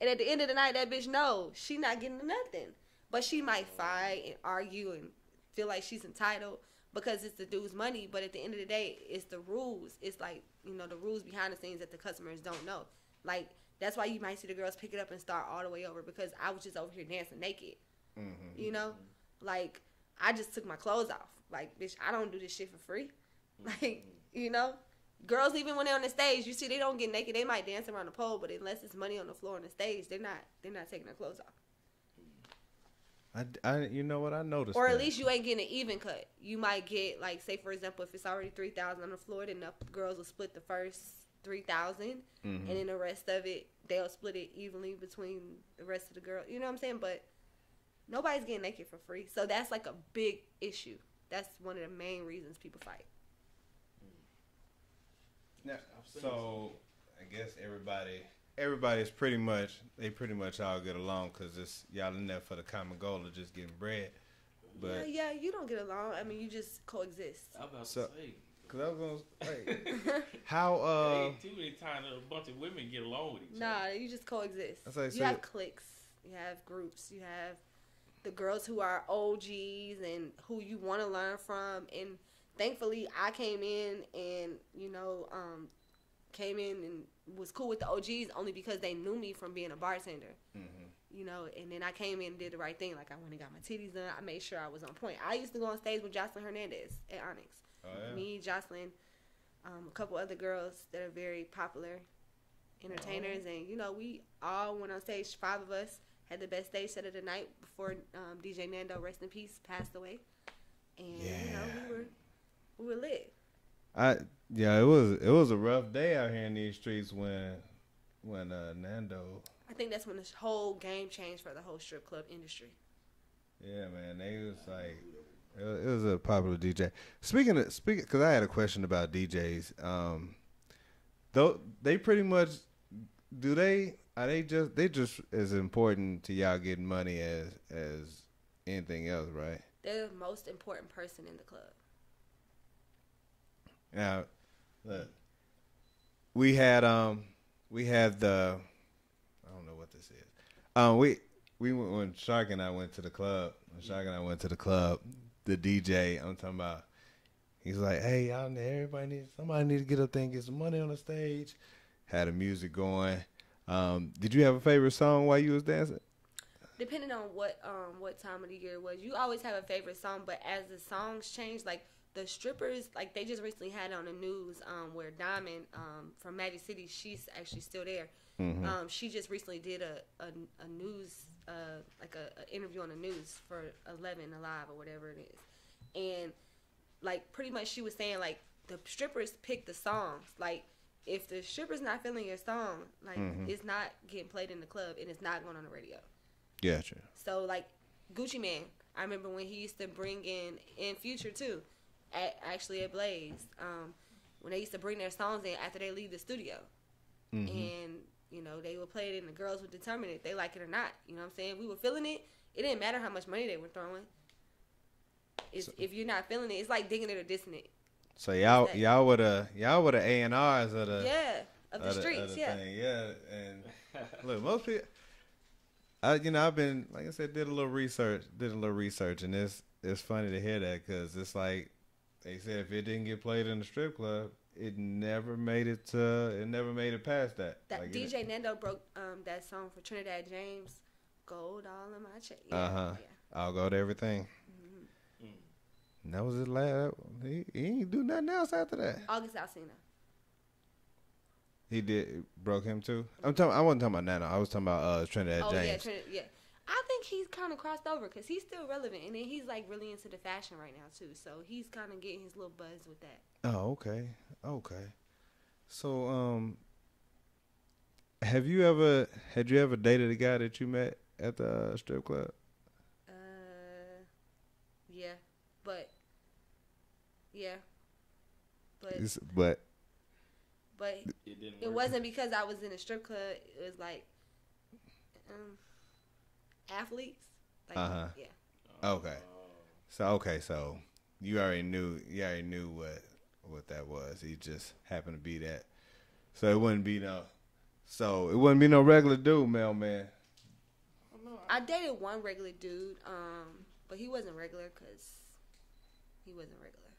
And at the end of the night, that bitch knows she not getting nothing. But she might fight and argue and feel like she's entitled because it's the dude's money. But at the end of the day, it's the rules. It's like, you know, the rules behind the scenes that the customers don't know. Like, that's why you might see the girls pick it up and start all the way over, because I was just over here dancing naked. Mm-hmm. You know? Like, I just took my clothes off. Like, bitch, I don't do this shit for free. Like, you know? Girls, even when they're on the stage, you see they don't get naked. They might dance around the pole, but unless it's money on the floor on the stage, they're not taking their clothes off. I you know what, I noticed. Or at least you ain't getting an even cut. You might get, like, say for example, if it's already 3,000 on the floor, then the girls will split the first 3,000, and then the rest of it they'll split it evenly between the rest of the girls. You know what I'm saying? But nobody's getting naked for free, so that's like a big issue. That's one of the main reasons people fight. Yeah. So I guess everybody's pretty much all get along because it's y'all in there for the common goal of just getting bread. But yeah, you don't get along. I mean, you just coexist. I was about to say. Cause I was gonna say, how ain't too many times a bunch of women get along with each other. Nah, you just coexist. Like, you have cliques, you have groups, you have the girls who are OGs and who you want to learn from. And thankfully, I came in and and was cool with the OGs only because they knew me from being a bartender. Mm-hmm. You know, and then I came in and did the right thing. Like, I went and got my titties done. I made sure I was on point. I used to go on stage with Jocelyn Hernandez at Onyx. Oh, yeah. Me, Jocelyn, a couple other girls that are very popular entertainers. Oh. And, you know, we all went on stage. 5 of us had the best stage set of the night before DJ Nando, rest in peace, passed away. And, you know, we were lit. It was a rough day out here in these streets when Nando. I think that's when the whole game changed for the whole strip club industry. Yeah, man, they was like, it was a popular DJ. Speaking, because I had a question about DJs. Though they pretty much are they just as important to y'all getting money as anything else, right? They're the most important person in the club. Now, look, we had the, I don't know what this is. We went when Shark and I went to the club. The DJ, I'm talking about, he's like, hey, somebody need to get up there and get some money on the stage. Had the music going. Did you have a favorite song while you was dancing? Depending on what time of the year it was, you always have a favorite song. But as the songs change, like the strippers, like they just recently had on the news where Diamond from Magic City, she's actually still there. Mm-hmm. She just recently did a news like a interview on the news for 11 Alive or whatever it is, and like pretty much she was saying like the strippers pick the songs. Like if the stripper's not feeling your song, like it's not getting played in the club and it's not going on the radio. Gotcha. So like Gucci Mane, I remember when he used to bring in Future too, actually at Blaze, when they used to bring their songs in after they leave the studio, and you know, they would play it and the girls would determine if they like it or not. You know what I'm saying? We were feeling it. It didn't matter how much money they were throwing. If you're not feeling it, it's like digging it or dissing it. So y'all were the A&Rs of the streets, yeah. And look, most people, I've been, like I said, did a little research, and it's funny to hear that because it's like they said if it didn't get played in the strip club, it never made it past that. Like DJ Nando broke that song for Trinidad James, Gold All in My Check. Yeah. I'll go to everything. Mm-hmm. And that was his last. He ain't do nothing else after that. August Alsina. He broke him too. I wasn't talking about Nando. I was talking about Trinidad James. Yeah. I think he's kind of crossed over because he's still relevant, and then he's like really into the fashion right now too. So he's kind of getting his little buzz with that. Oh, okay. So, had you ever dated a guy that you met at the strip club? Yeah. But It didn't it work. wasn't because I was in a strip club. It was like athletes. Like, yeah. Okay. So you already knew what that was. He just happened to be that. So it wouldn't be no regular dude, mailman. Oh, no, I dated one regular dude, but he wasn't regular because he wasn't regular.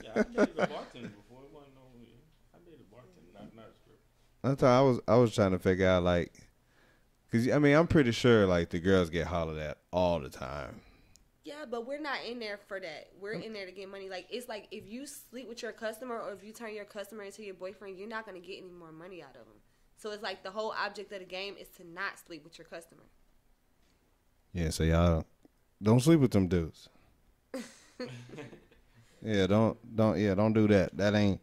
Yeah, I dated a bartender before. It wasn't no. I dated a bartender, not a stripper. That's how I was trying to figure out, like, cause I mean I'm pretty sure like the girls get hollered at all the time. Yeah, but we're not in there for that. We're in there to get money. Like, it's like if you sleep with your customer or if you turn your customer into your boyfriend, you're not going to get any more money out of them. So it's like the whole object of the game is to not sleep with your customer. Yeah, so y'all don't sleep with them dudes. Yeah, don't do that. That ain't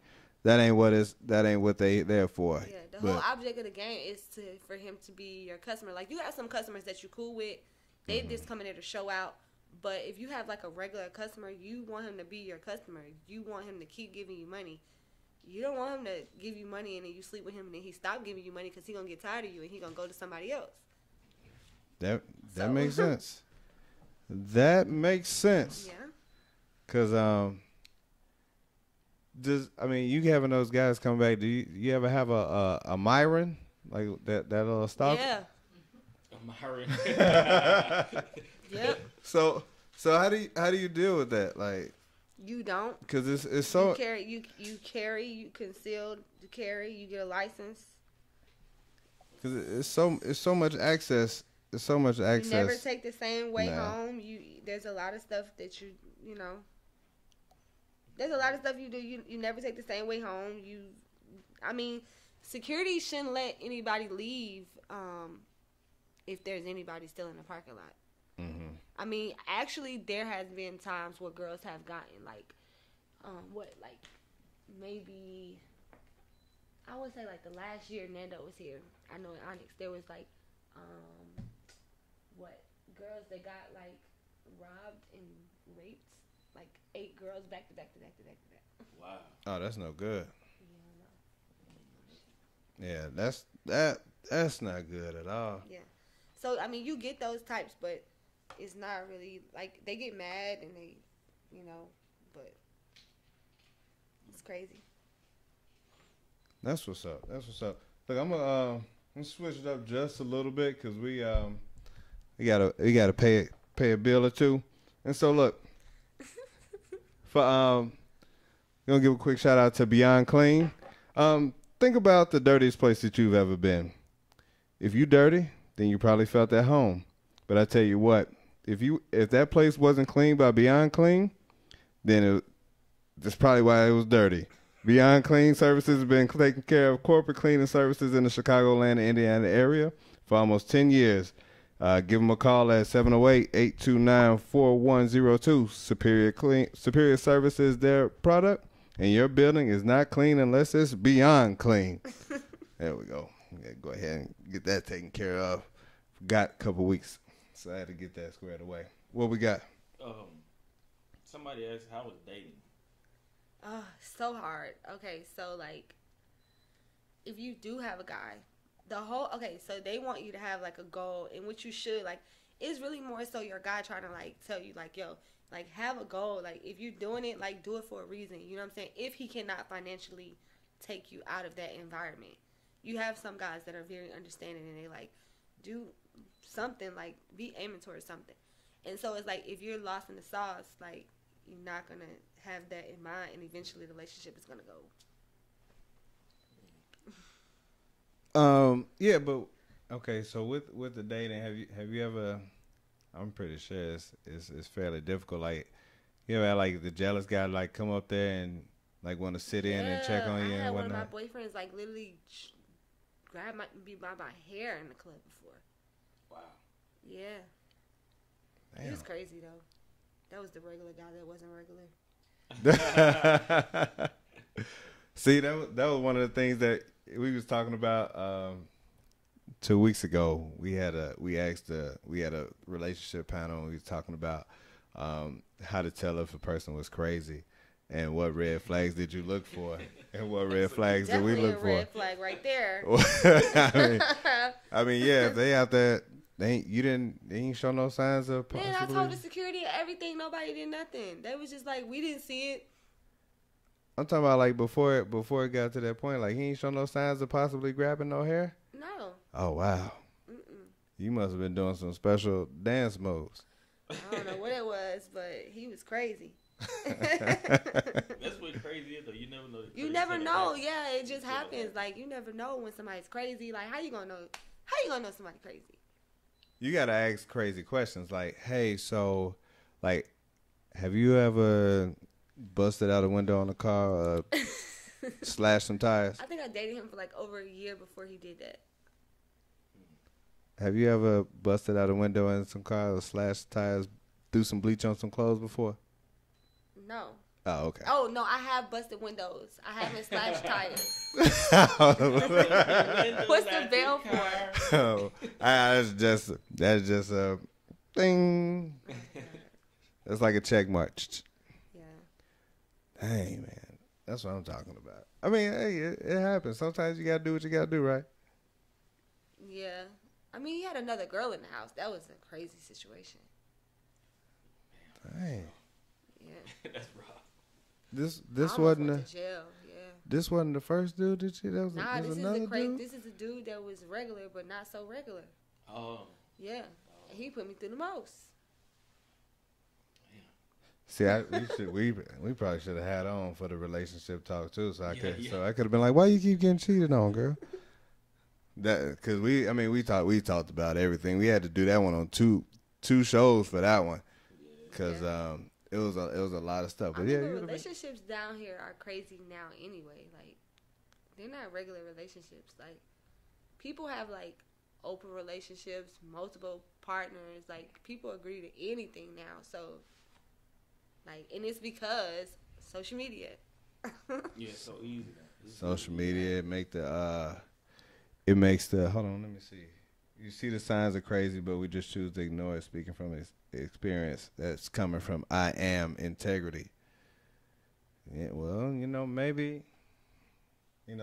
what they there for. Yeah, the whole object of the game is for him to be your customer. Like, you have some customers that you're cool with. They just come in there to show out. But if you have like a regular customer, you want him to be your customer. You want him to keep giving you money. You don't want him to give you money and then you sleep with him and then he stop giving you money because he gonna get tired of you and he gonna go to somebody else. That makes sense. That makes sense. Yeah. Cause you having those guys come back? Do you ever have a Myron like that little stalker? Yeah. Myron. Yep. So how do you deal with that? Like, you don't. Cause it's so you conceal to carry. You get a license. Cause it's so much access. There's so much access. You never take the same way home. There's a lot of stuff that you know. There's a lot of stuff you do. You never take the same way home. Security shouldn't let anybody leave if there's anybody still in the parking lot. Mm-hmm. I mean, actually, there has been times where girls have gotten maybe I would say like the last year Nando was here. I know in Onyx there was like girls that got like robbed and raped, like 8 girls back to back. Wow. Oh, that's no good. Yeah, Yeah, that's not good at all. yeah. So I mean, you get those types, but it's not really like they get mad and they, but it's crazy. That's what's up. Look, I'm gonna switch it up just a little bit because we gotta pay a bill or two, and so look, gonna give a quick shout out to Beyond Clean. Think about the dirtiest place that you've ever been. If you dirty, then you probably felt at home. But I tell you what, if that place wasn't clean by Beyond Clean, then that's probably why it was dirty. Beyond Clean Services has been taking care of corporate cleaning services in the Chicagoland, Indiana area for almost 10 years. Give them a call at 708-829-4102. Superior Service is their product, and your building is not clean unless it's beyond clean. There we go. Go ahead and get that taken care of. Got a couple weeks, so I had to get that squared away. What we got? Somebody asked, how was dating? Oh, so hard. Okay, so like, if you do have a guy, so they want you to have like a goal, and what you should like, it's really more so your guy trying to like tell you like, yo, like have a goal. Like if you're doing it, like do it for a reason. You know what I'm saying? If he cannot financially take you out of that environment, you have some guys that are very understanding and they like do something, like be aiming towards something. And so it's like if you're lost in the sauce, like you're not gonna have that in mind, and eventually the relationship is gonna go. Yeah, but okay. So with the dating, have you ever? I'm pretty sure it's fairly difficult. Like you ever had like the jealous guy like come up there and like want to sit in and check on you I and had whatnot? one of my boyfriends like literally grab my hair in the club before. Wow. Yeah. Damn. He was crazy though. That was the regular guy that wasn't regular. See, that was one of the things that we was talking about 2 weeks ago. We had a relationship panel and we was talking about how to tell if a person was crazy. And what red flags did you look for? And what red flags did we Definitely look a for? red flag right there. I mean, yeah, if they out there, they ain't show no signs of possibly. Man, I told the security everything. Nobody did nothing. They was just like, we didn't see it. I'm talking about like before it got to that point, like he ain't show no signs of possibly grabbing no hair. No. Oh wow. You must have been doing some special dance moves. I don't know what it was, but he was crazy. That's what crazy is, though. You never know. You never know. Yeah, it just happens. Like, you never know when somebody's crazy. Like, how you gonna know? How you gonna know somebody crazy? You gotta ask crazy questions like, hey, so, like, have you ever busted out a window on a car or slashed some tires? I think I dated him for like over a year before he did that. Have you ever busted out a window in some car or slashed tires, threw some bleach on some clothes before? No. Oh, okay. Oh, no, I have busted windows. I haven't slashed tires. What's the bell for? Oh, that's just a thing. That's like a check mark. Yeah. Dang, man. That's what I'm talking about. I mean, hey, it happens. Sometimes you got to do what you got to do, right? Yeah. I mean, he had another girl in the house. That was a crazy situation. Dang. Yeah. That's rough. This I wasn't went to jail. Yeah. this wasn't the first dude that you. That was, Nah, was this another is a crazy. dude. This is a dude that was regular, but not so regular. Oh. Yeah. And he put me through the most. See, we probably should have had on for the relationship talk too, so I could have been like, why you keep getting cheated on, girl? That because we talked about everything. We had to do that one on two shows for that one because it was a lot of stuff. But I mean, the relationships down here are crazy now anyway. Like, they're not regular relationships. Like, people have like open relationships, multiple partners. Like, people agree to anything now. So, like, and it's because social media. Yeah, so easy. Social media it makes the hold on, let me see. You see the signs are crazy, but we just choose to ignore it. Speaking from experience, that's coming from I am integrity. Yeah, well, maybe,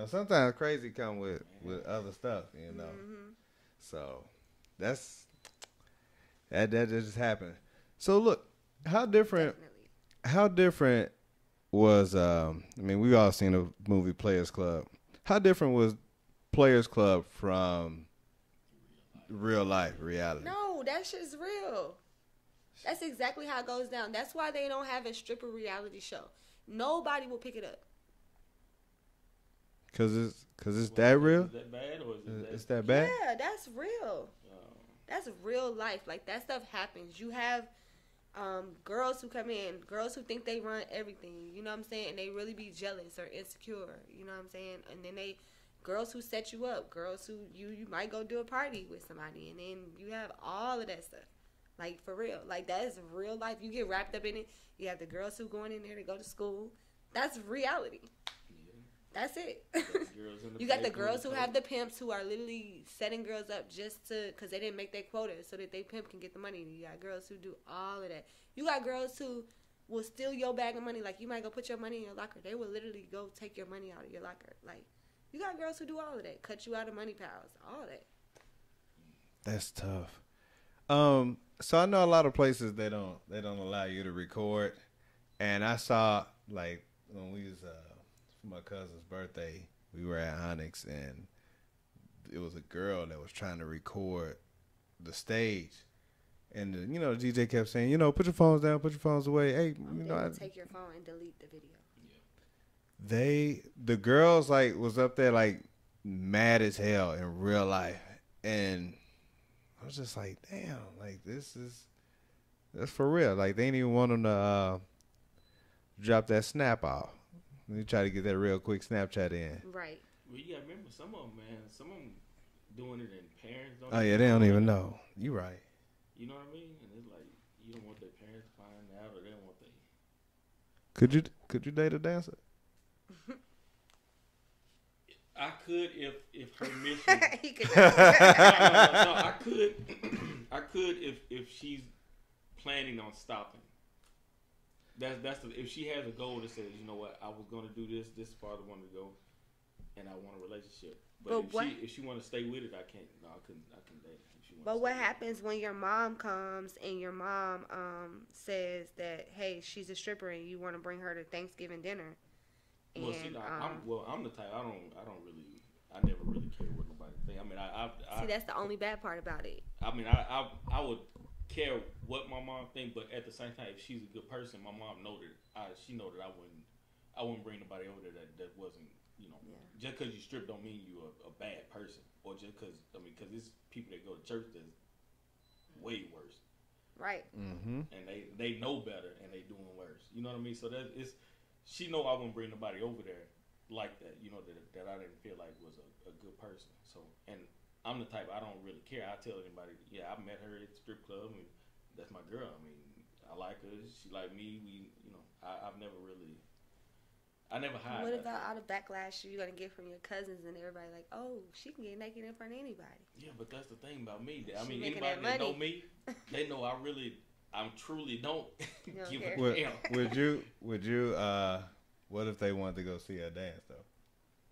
sometimes crazy come with other stuff, Mm-hmm. So that just happened. So look, how different was we've all seen the movie Players Club. How different was Players Club from real life reality? No, that shit's real. That's exactly how it goes down. That's why they don't have a stripper reality show. Nobody will pick it up. Cause it's that real? Is that bad or is it It's that bad? Yeah, that's real. That's real life. Like, that stuff happens. You have girls who come in, girls who think they run everything, you know what I'm saying? And they really be jealous or insecure, you know what I'm saying? And then girls who set you up, girls who you might go do a party with somebody, and then you have all of that stuff. Like, for real. Like, that is real life. You get wrapped up in it. You have the girls who going in there to go to school. That's reality. That's it. You got the girls who have the pimps who are literally setting girls up just because they didn't make their quota so that they pimp can get the money. You got girls who do all of that. You got girls who will steal your bag of money. Like, you might go put your money in your locker. They will literally go take your money out of your locker. Like, you got girls who do all of that. Cut you out of money piles. All of that. That's tough. So I know a lot of places they don't allow you to record. And I saw, like, when we was for my cousin's birthday, we were at Onyx, and it was a girl that was trying to record the stage, and the DJ kept saying, put your phones down, put your phones away. Hey, take your phone and delete the video. The girls like was up there like mad as hell in real life, and I was just like, damn, like that's for real. Like, they didn't even want them to drop that snap off. They try to get that real quick Snapchat in. Right. Well, you gotta remember, some of them doing it and parents don't. Oh yeah, they don't even know. You right. You know what I mean? And it's like, you don't want their parents to find out, or they don't want they. Could you date a dancer? I could if her mission. He could. No, I could. I could if she's planning on stopping. if she has a goal that says, you know what, I was gonna do this as far as I wanted to go, and I want a relationship. But if she want to stay with it, I can't. No, I couldn't date her. But what happens when your mom comes and your mom says that, hey, she's a stripper and you want to bring her to Thanksgiving dinner? And, I'm the type. I never really care what nobody think. I mean, see, that's the only bad part about it. I mean, I would care what my mom think, but at the same time, if she's a good person, my mom know that she know that I wouldn't bring nobody over there that wasn't, you know, just because you strip don't mean you're a bad person, or just because it's people that go to church that's way worse, right? Mm-hmm. And they know better and they doing worse. You know what I mean? So she know I wouldn't bring nobody over there like that. You know that I didn't feel like was a good person. So, and I'm the type, I don't really care. I tell anybody, yeah, I met her at the strip club and that's my girl. I mean, I like her. She like me. I've never really. I never hide. What about all the backlash you're going to get from your cousins and everybody like, oh, she can get naked in front of anybody? Yeah, but that's the thing about me. I mean, anybody that know me, they know I truly don't give a damn. Would you, what if they wanted to go see her dance, though?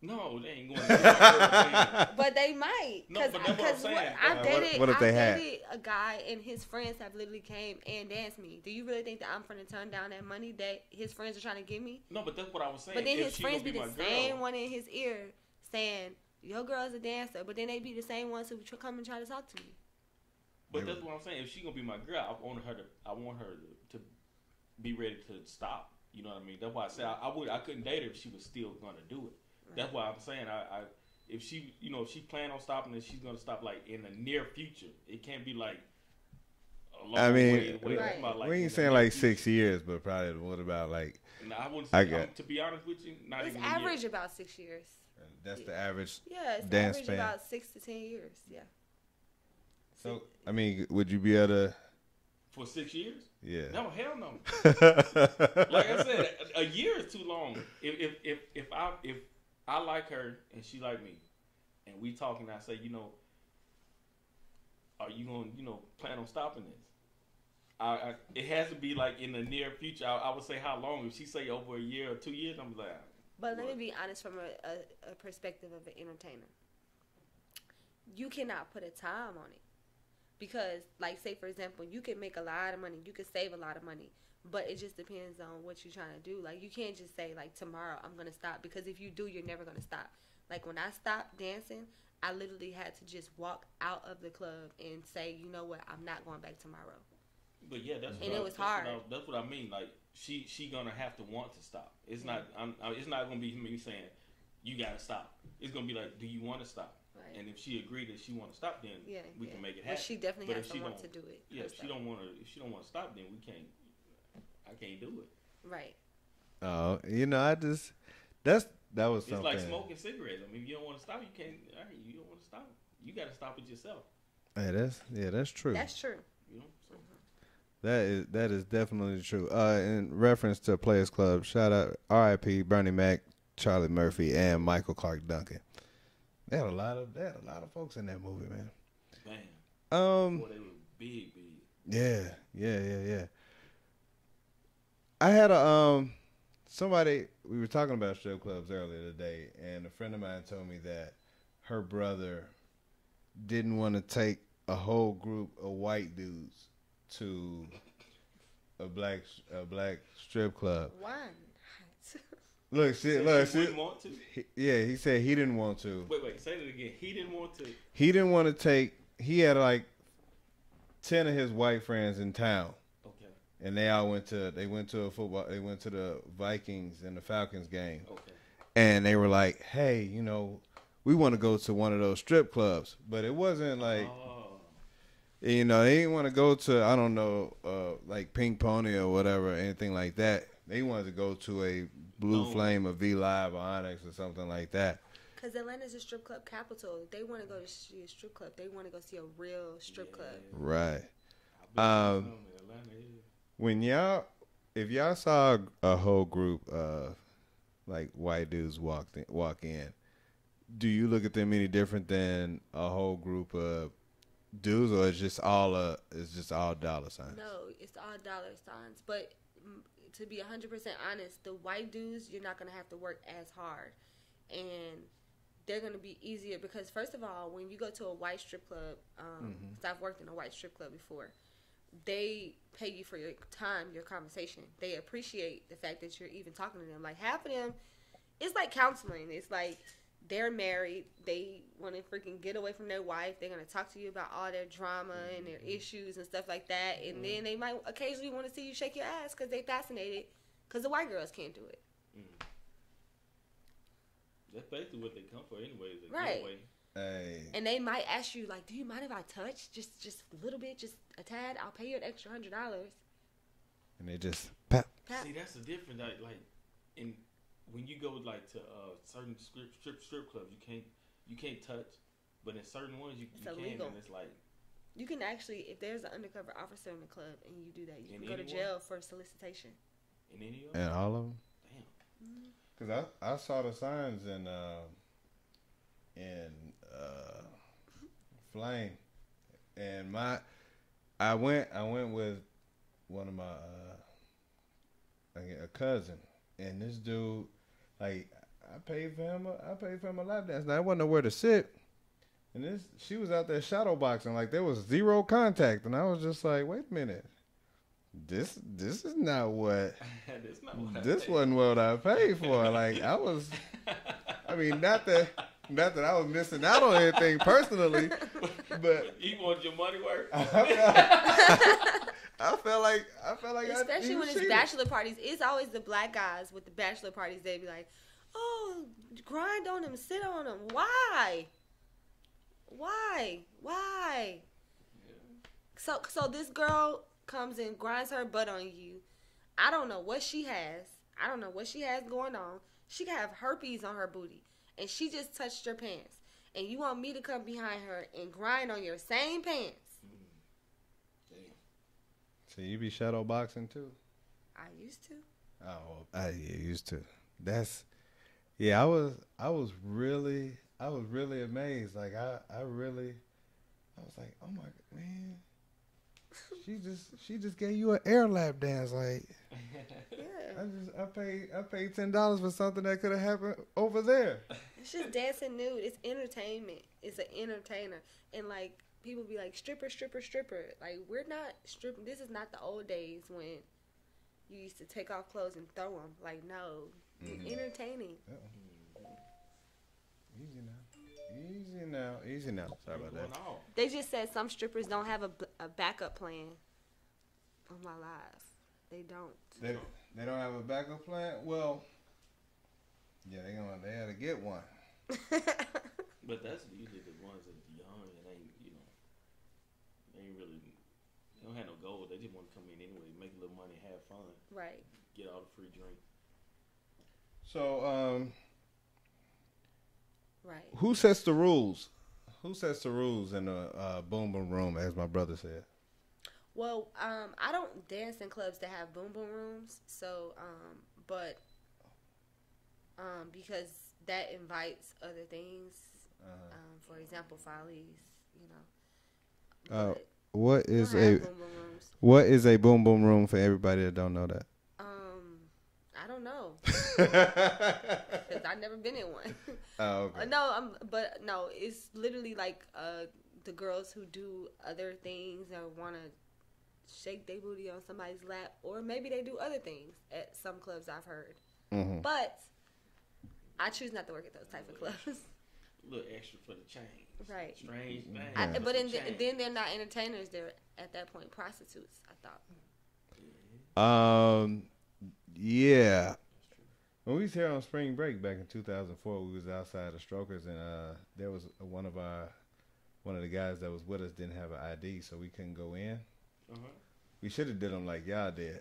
No, they ain't going to see her. But they might. No, but that's what I'm saying. I dated had a guy and his friends have literally came and danced me. Do you really think that I'm going to turn down that money that his friends are trying to give me? No, but that's what I was saying. But then his friends be the same one in his ear saying, your girl's a dancer. But then they be the same ones who come and try to talk to me. But that's what I'm saying. If she going to be my girl, I want her to be ready to stop. You know what I mean? That's why I said I couldn't date her if she was still going to do it. That's why I'm saying if she plan on stopping, then she's gonna stop like in the near future. It can't be like a long way away. Right. We ain't saying like 6 years, but probably what about like? No, I wouldn't say. To be honest with you, not it's even average about 6 years. That's the average. Yeah, it's dance average span. about 6 to 10 years. Yeah. So I mean, would you be able to? For 6 years? Yeah. No, hell no. Like I said, a year is too long. If I like her and she like me, and we talking, I say, are you gonna, plan on stopping this? It has to be like in the near future. I would say how long. If she say over a year or 2 years, I'm like. But let me be honest from a perspective of an entertainer. You cannot put a time on it. Because, like, say, for example, you can make a lot of money. You can save a lot of money. But it just depends on what you're trying to do. Like, you can't just say, like, tomorrow I'm going to stop. Because if you do, you're never going to stop. Like, when I stopped dancing, I literally had to just walk out of the club and say, you know what, I'm not going back tomorrow. But, yeah, it was hard. That's what I mean. Like, she going to have to want to stop. It's not it's not going to be me saying, you got to stop. It's going to be like, do you want to stop? Right. And if she agreed that she want to stop, then we can make it happen. But she definitely has to want to do it. Yeah, if she don't want to stop, then I can't do it. Right. Oh, that was something. It's like smoking cigarettes. I mean, if you don't want to stop, you can't. You don't want to stop. You got to stop it yourself. Hey, that's true. That's true. So. That is definitely true. In reference to Players Club, shout out R.I.P. Bernie Mac, Charlie Murphy, and Michael Clark Duncan. They had a lot of folks in that movie, man. Man. Boy, they were big. Yeah. I had somebody, we were talking about strip clubs earlier today, and a friend of mine told me that her brother didn't want to take a whole group of white dudes to a black strip club. Why? Look, he didn't want to? He said he didn't want to. Wait, say that again. He didn't want to. He didn't want to take. He had like 10 of his white friends in town. Okay. And they went to the Vikings and the Falcons game. Okay. And they were like, "Hey, we want to go to one of those strip clubs," but it wasn't like. They didn't want to go to, I don't know, like Pink Pony or whatever, anything like that. They wanted to go to a Blue Flame or V Live or Onyx or something like that. Because Atlanta's a strip club capital. They want to go to see a strip club. They want to go see a real strip club. Right. If y'all saw a whole group of like white dudes walk in, do you look at them any different than a whole group of dudes, or it's just all dollar signs? No, it's all dollar signs. But to be 100% honest, the white dudes, you're not going to have to work as hard. And they're going to be easier because, first of all, when you go to a white strip club, 'cause I've worked in a white strip club before, they pay you for your time, your conversation. They appreciate the fact that you're even talking to them. Like, half of them, it's like counseling. It's like they're married. They want to freaking get away from their wife. They're going to talk to you about all their drama and their issues and stuff like that. And then they might occasionally want to see you shake your ass because they're fascinated because the white girls can't do it. That's basically what they come for anyway. Is a Right. getaway. Hey. And they might ask you, like, do you mind if I touch? Just a little bit, just a tad. I'll pay you an extra $100. And they just pap. Pap. See, that's the difference. Like, in when you go like to certain strip clubs, you can't touch, but in certain ones you can. Illegal. And it's like You can actually, if there's an undercover officer in the club and you do that, you can go to anyone? jail for solicitation. in any of them. And all of them. Damn. Because I saw the signs in Flame, and I went with one of my a cousin, and this dude, like, I paid for him a lap dance. Now, I wasn't nowhere to sit, and she was out there shadow boxing, like there was zero contact, and I was just like, wait a minute, this is not what. This wasn't what I paid for. Like, I mean, not that I was missing out on anything personally, but You want your money worth? I felt like Especially when it's bachelor parties. It's always the black guys with the bachelor parties. They be like, oh, grind on them, sit on them. Why? Yeah. So this girl comes and grinds her butt on you. I don't know what she has. I don't know what she has going on. She could have herpes on her booty, and she just touched your pants. And you want me to come behind her and grind on your same pants? Damn. So you be shadow boxing too? I used to. Oh, I used to. I was really amazed. Like I was like, oh my man, she just gave you an air lap dance. Like, Yeah. I paid $10 for something that could have happened over there. It's just dancing nude. It's entertainment. It's an entertainer. And, like, people be like, stripper. Like, we're not stripping. This is not the old days when you used to take off clothes and throw them. Like, no. You're entertaining. Easy now. Sorry about that. They just said some strippers don't have a backup plan. Oh, my life. They don't. They don't have a backup plan? Well, yeah, they had to get one. But that's usually the ones that are young and ain't really, they don't have no goal. They just want to come in anyway, make a little money, have fun. Right. Get all the free drink. So, Right. who sets the rules? Who sets the rules in the boom boom room, as my brother said? Well, I don't dance in clubs that have boom boom rooms, so but because that invites other things. For example, follies, you know. What We is don't have a boom boom rooms? what is a boom boom room for everybody that don't know that? I don't know. 'Cause I've never been in one. Oh, okay. No, it's literally like the girls who do other things or want to shake their booty on somebody's lap, or maybe they do other things at some clubs I've heard. Mm-hmm. But I choose not to work at those type of clubs. A little extra for the change. Right. Strange thing. Then they're not entertainers. They're at that point prostitutes, I thought. Yeah. When we was here on spring break back in 2004, we was outside of Strokers, and there was one of the guys that was with us didn't have an ID, so we couldn't go in. We should have did them like y'all did.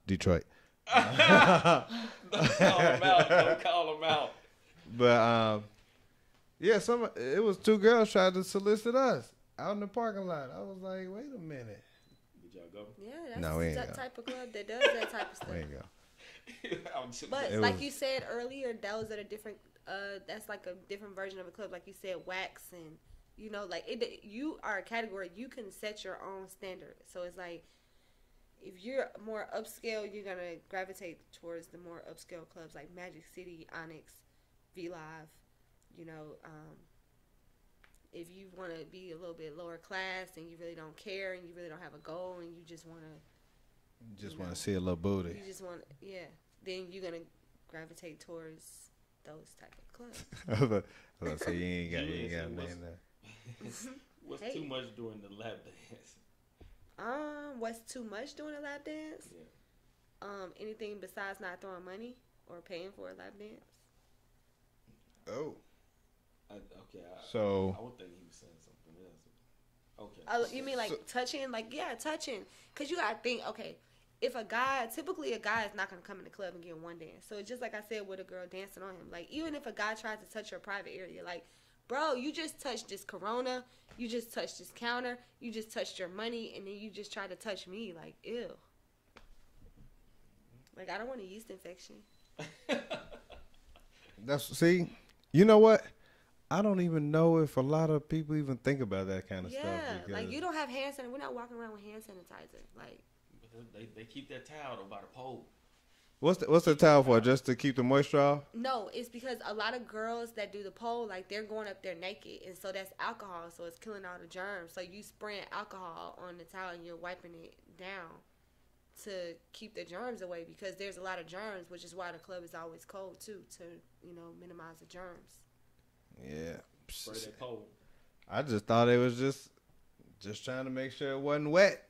Detroit. Don't call them out. But yeah, it was two girls tried to solicit us out in the parking lot. I was like, wait a minute. Did y'all go? Yeah, that's No, we ain't that go. type of club that does that type of stuff. We ain't go. But It like was- you said earlier, those are a different. That's like a different version of a club. Like you said, wax and you know, like you are a category. You can set your own standard. So it's like if you're more upscale, you're gonna gravitate towards the more upscale clubs like Magic City, Onyx, V Live. You know, if you want to be a little bit lower class and you really don't care and you really don't have a goal and you just want to, Just want to see a little booty. you just want, then you're gonna gravitate towards those type of clubs. I was about to say, you ain't got a name there. What's too much during the lap dance? What's too much doing a lap dance? Yeah. Anything besides not throwing money or paying for a lap dance? Oh. I would think he was saying something else. Okay. You mean like touching? Like, yeah, touching. Because you got to think, okay, if typically a guy is not going to come in the club and get one dance. So it's just like I said with a girl dancing on him. Like, even if a guy tries to touch your private area, like, bro, you just touched this Corona. You just touched this counter. You just touched your money. And then you just try to touch me. Like, ew. Like, I don't want a yeast infection. See, you know what? I don't even know if a lot of people even think about that kind of stuff. Yeah, like you don't have hand sanitizer. We're not walking around with hand sanitizer. Like, they keep that towel by the pole. What's the towel for? Just to keep the moisture off? No, it's because a lot of girls that do the pole, like they're going up there naked, and so that's alcohol, so it's killing all the germs. So you spraying alcohol on the towel and you're wiping it down to keep the germs away because there's a lot of germs, which is why the club is always cold too, to minimize the germs. Yeah. Spray that pole. I just thought it was just trying to make sure it wasn't wet.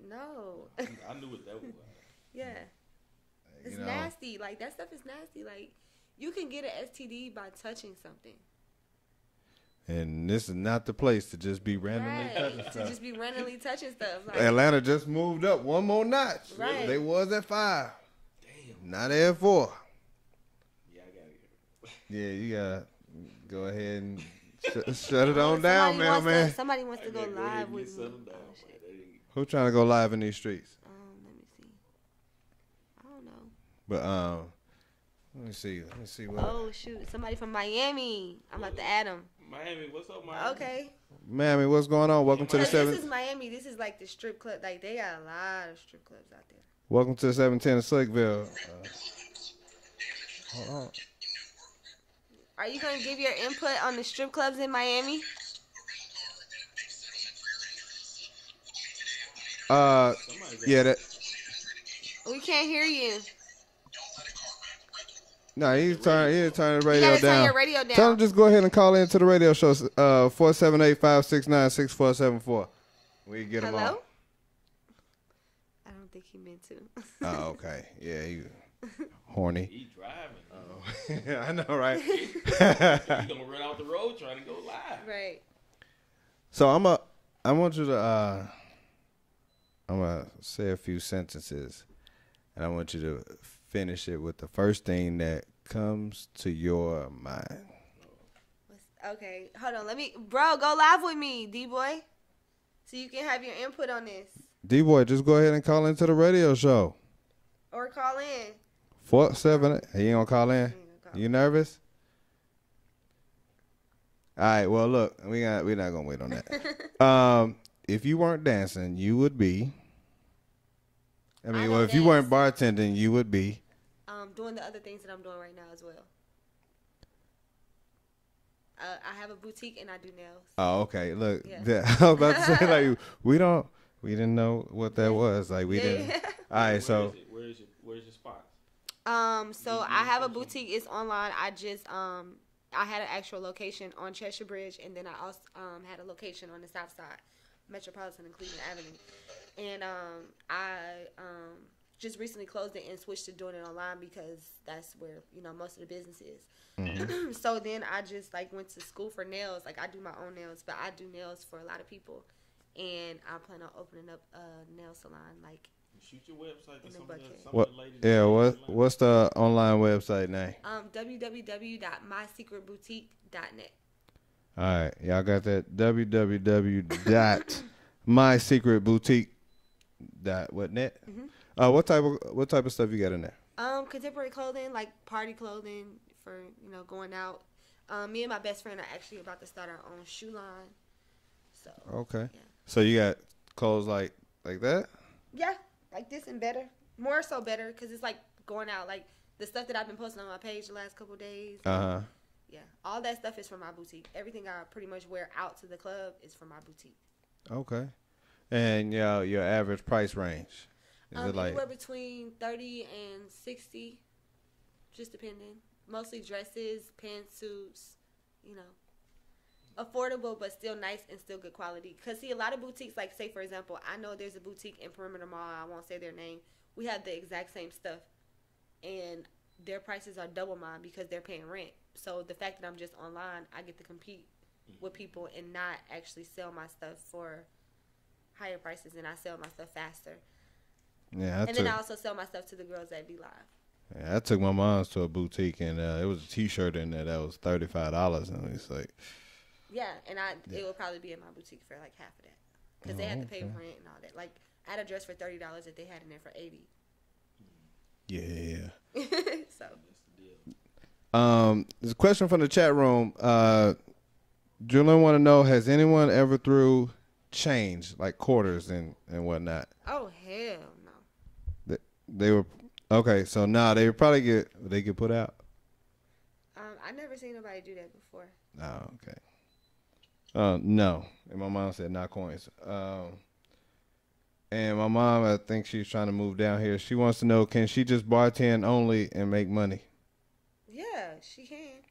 No. I knew what that was. Yeah. It's nasty. Like, that stuff is nasty. Like, you can get an STD by touching something. And this is not the place to just be randomly touching stuff. To just be randomly touching stuff. Like, Atlanta just moved up one more notch. Right. They was at 5. Damn. Now they're at 4. Yeah, I got it. Yeah, you got to go ahead and shut it on down, man. Somebody wants to go live with me. Who trying to go live in these streets? Let me see. I don't know. But let me see what. Oh shoot! Somebody from Miami. I'm about to add them. Miami, what's up, Miami? Okay. Miami, what's going on? Welcome to the 7. This is Miami. This is like the strip club. Like, they got a lot of strip clubs out there. Welcome to the 710 of Slickville. Hold on. Are you gonna give your input on the strip clubs in Miami? Yeah, that. We can't hear you. No, he's turning the radio You gotta down. turn your radio down. Tell him just go ahead and call into the radio show. 478-569-6474. We get him on. Hello? I don't think he meant to. Oh, okay. Yeah, he horny. He driving. Yeah, I know, right? He's gonna run out the road trying to go live. Right. So I want you to I'm gonna say a few sentences, and I want you to finish it with the first thing that comes to your mind. Okay, hold on. Bro, go live with me, D-Boy, so you can have your input on this. D-Boy, just go ahead and call into the radio show. Or call in. 478. He ain't gonna call in. You nervous? All right. Well, look, we're not gonna wait on that. If you weren't dancing, you would be. If you weren't bartending, you would be. Doing the other things that I'm doing right now as well. I have a boutique and I do nails. Oh, okay. Look, Yeah. I was about to say, like, we didn't know what that was. Like, we didn't. All right, so. Where's your spot? So I have a boutique. It's online. I just I had an actual location on Cheshire Bridge, and then I also had a location on the South Side, Metropolitan and Cleveland Avenue, and I just recently closed it and switched to doing it online because that's where most of the business is. Mm-hmm. So then I just went to school for nails. Like, I do my own nails, but I do nails for a lot of people, and I plan on opening up a nail salon Shoot your website to some of what? the ladies. Yeah, what's the online website name? www.mysecretboutique.net. All right, y'all got that? www.mysecretboutique.net. Mm-hmm. What type of stuff you got in there? Contemporary clothing, like party clothing for going out. Me and my best friend are actually about to start our own shoe line. So Okay. yeah. So you got clothes like that? Yeah. like this and better, more so better, because it's like going out, like the stuff that I've been posting on my page the last couple of days. Uh-huh. Yeah, all that stuff is from my boutique. Everything I pretty much wear out to the club is from my boutique. Okay. And your average price range? Is it like anywhere between 30 and 60, just depending. Mostly dresses, pantsuits, you know. Affordable, but still nice and still good quality. Because, see, a lot of boutiques, like, say, for example, I know there's a boutique in Perimeter Mall. I won't say their name. We have the exact same stuff. And their prices are double mine because they're paying rent. So the fact that I'm just online, I get to compete with people and not actually sell my stuff for higher prices, and I sell my stuff faster. Yeah, then I also sell my stuff to the girls at V Live. Yeah, I took my mom's to a boutique, and it was a T-shirt in there that was $35, and it's like. Yeah, and it would probably be in my boutique for like half of that, because they had to pay rent and all that. Like, I had a dress for $30 that they had in there for $80. Yeah. So. There's a question from the chat room. Julian want to know: has anyone ever threw change, like quarters and whatnot? Oh hell no. They were okay. So now they would probably get put out. I never seen nobody do that before. Oh, okay. No, and my mom said not coins. And my mom, I think she's trying to move down here. She wants to know: can she just bartend only and make money? Yeah, she can.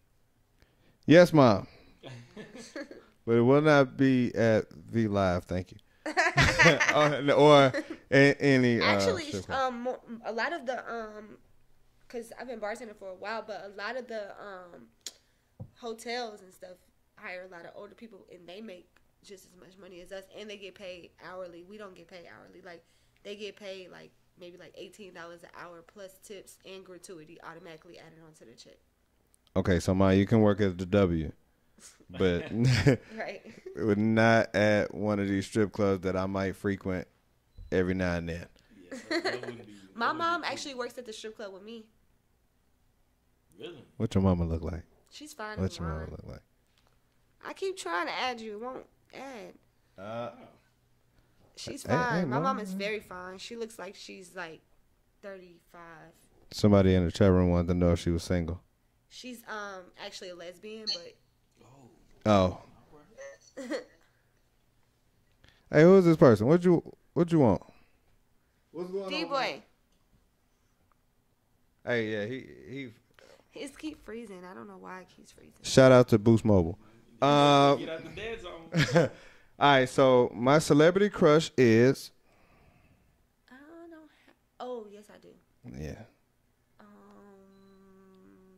Yes, Mom. But it will not be at V Live, thank you. or any. Actually, a lot of the because I've been bartending for a while, but a lot of the hotels and stuff hire a lot of older people, and they make just as much money as us, and they get paid hourly. We don't get paid hourly. Like, they get paid like maybe like $18 an hour plus tips and gratuity automatically added onto the check. Okay, so Ma, you can work at the W, but right. it would not at one of these strip clubs that I might frequent every now and then. Yeah, My mom actually works at the strip club with me. Really? What your mama look like? She's fine. What your mama look like? I keep trying to add you. It won't add. She's Hey, fine. My Mom. mom is very fine. She looks like she's like 35. Somebody in the chat room wanted to know if she was single. She's actually a lesbian, but Oh. Hey, who is this person? What you want? What's going D-boy. Hey, yeah, he. His keep freezing. I don't know why it keeps freezing. Shout out to Boost Mobile. Get out the dead zone. All right, so my celebrity crush is. I don't know. Oh, yes, I do. Yeah.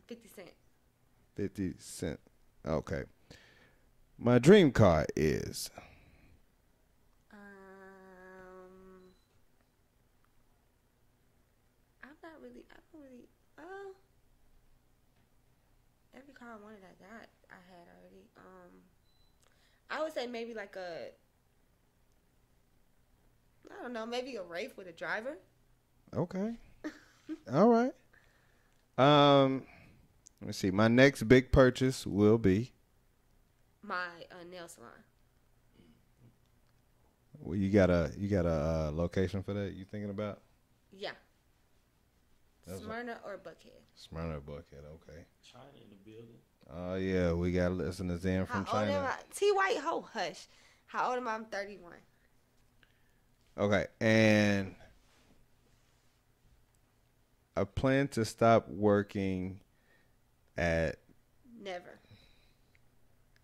50 Cent. 50 Cent. Okay. My dream car is. Every car I wanted, I had already. I would say maybe like I don't know, maybe a Wraith with a driver. Okay. All right. Let me see. My next big purchase will be. My nail salon. Well, you got a location for that? You thinking about? Yeah. Smyrna or Buckhead. Smyrna or Buckhead. Okay. China in the building. Oh yeah, we got listeners in from How old China. am I? T White, ho, hush. How old am I? I'm 31. Okay, and I plan to stop working at. Never.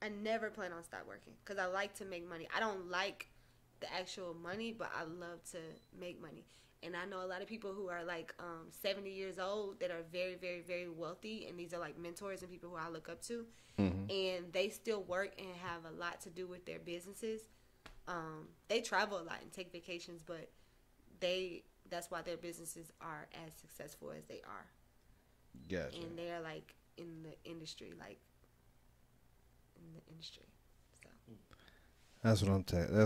I never plan on stop working because I like to make money. I don't like the actual money, but I love to make money. And I know a lot of people who are like 70 years old that are very, very, very wealthy. And these are like mentors and people who I look up to. Mm-hmm. And they still work and have a lot to do with their businesses. They travel a lot and take vacations, but that's why their businesses are as successful as they are. Gotcha. And they're like in the industry, So That's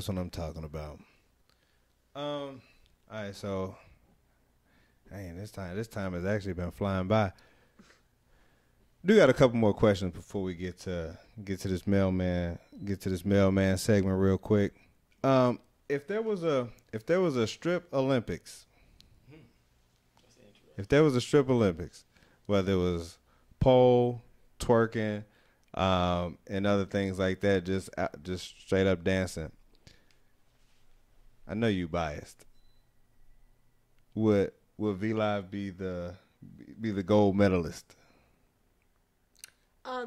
what I'm talking about. All right, so, dang, this time has actually been flying by. Do got a couple more questions before we get to this mailman segment real quick. If there was a strip Olympics, If there was a strip Olympics, whether it was pole, twerking, and other things like that, just straight up dancing. I know you biased. Would V Live be the gold medalist?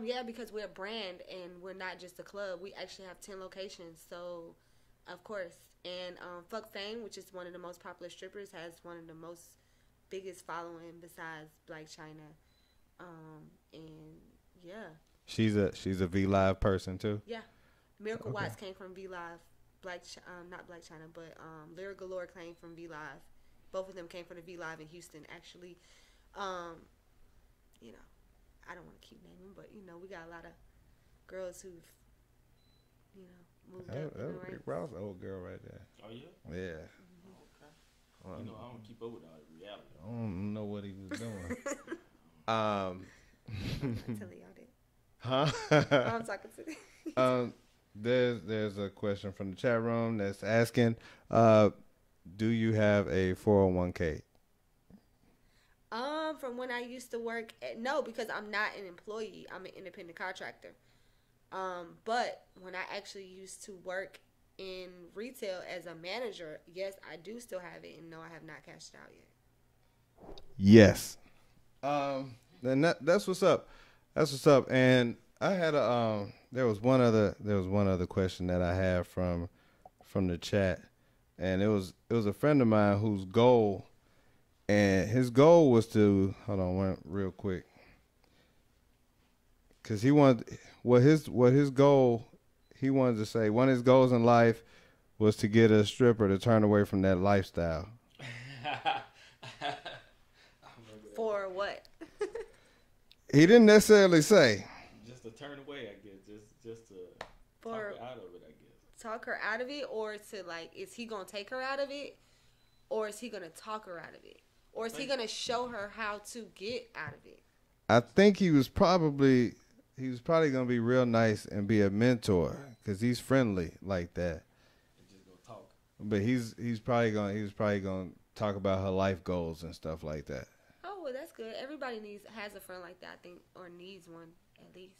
Yeah, because we're a brand and we're not just a club. We actually have 10 locations, so of course. And Fuck Fame, which is one of the most popular strippers, has one of the most biggest following besides Black China. And yeah. She's a V Live person too. Yeah, Miracle Watts came from V Live. Not Black China, but Lyric Galore came from V Live. Both of them came from the V Live in Houston, actually. You know, I don't want to keep naming, but you know, we got a lot of girls who've, you know, moved up. Rick Ross, old girl right there. Oh yeah. Yeah. Mm-hmm. Okay. You know, I don't keep up with all the reality. I don't know what he was doing. Until y'all did. Huh? I'm talking to. There's a question from the chat room that's asking, do you have a 401k? From when I used to work no, because I'm not an employee. I'm an independent contractor. But when I actually used to work in retail as a manager, yes, I do still have it, and no, I have not cashed it out yet. Yes. Then that's what's up. That's what's up. And I had there was one other question that I had from the chat, and it was a friend of mine whose goal, and his goal was to real quick, because he wanted his goal. He wanted to say one of his goals in life was to get a stripper to turn away from that lifestyle. For what? He didn't necessarily say. Just to turn away, I guess. Just to talk her out of it, I guess. Talk her out of it, or to like, is he gonna take her out of it, or is he gonna talk her out of it, or is he gonna show her how to get out of it? I think he was probably gonna be real nice and be a mentor, because he's friendly like that. And just gonna talk. But he's probably gonna talk about her life goals and stuff like that. Oh, well, that's good. Everybody has a friend like that, I think, or needs one at least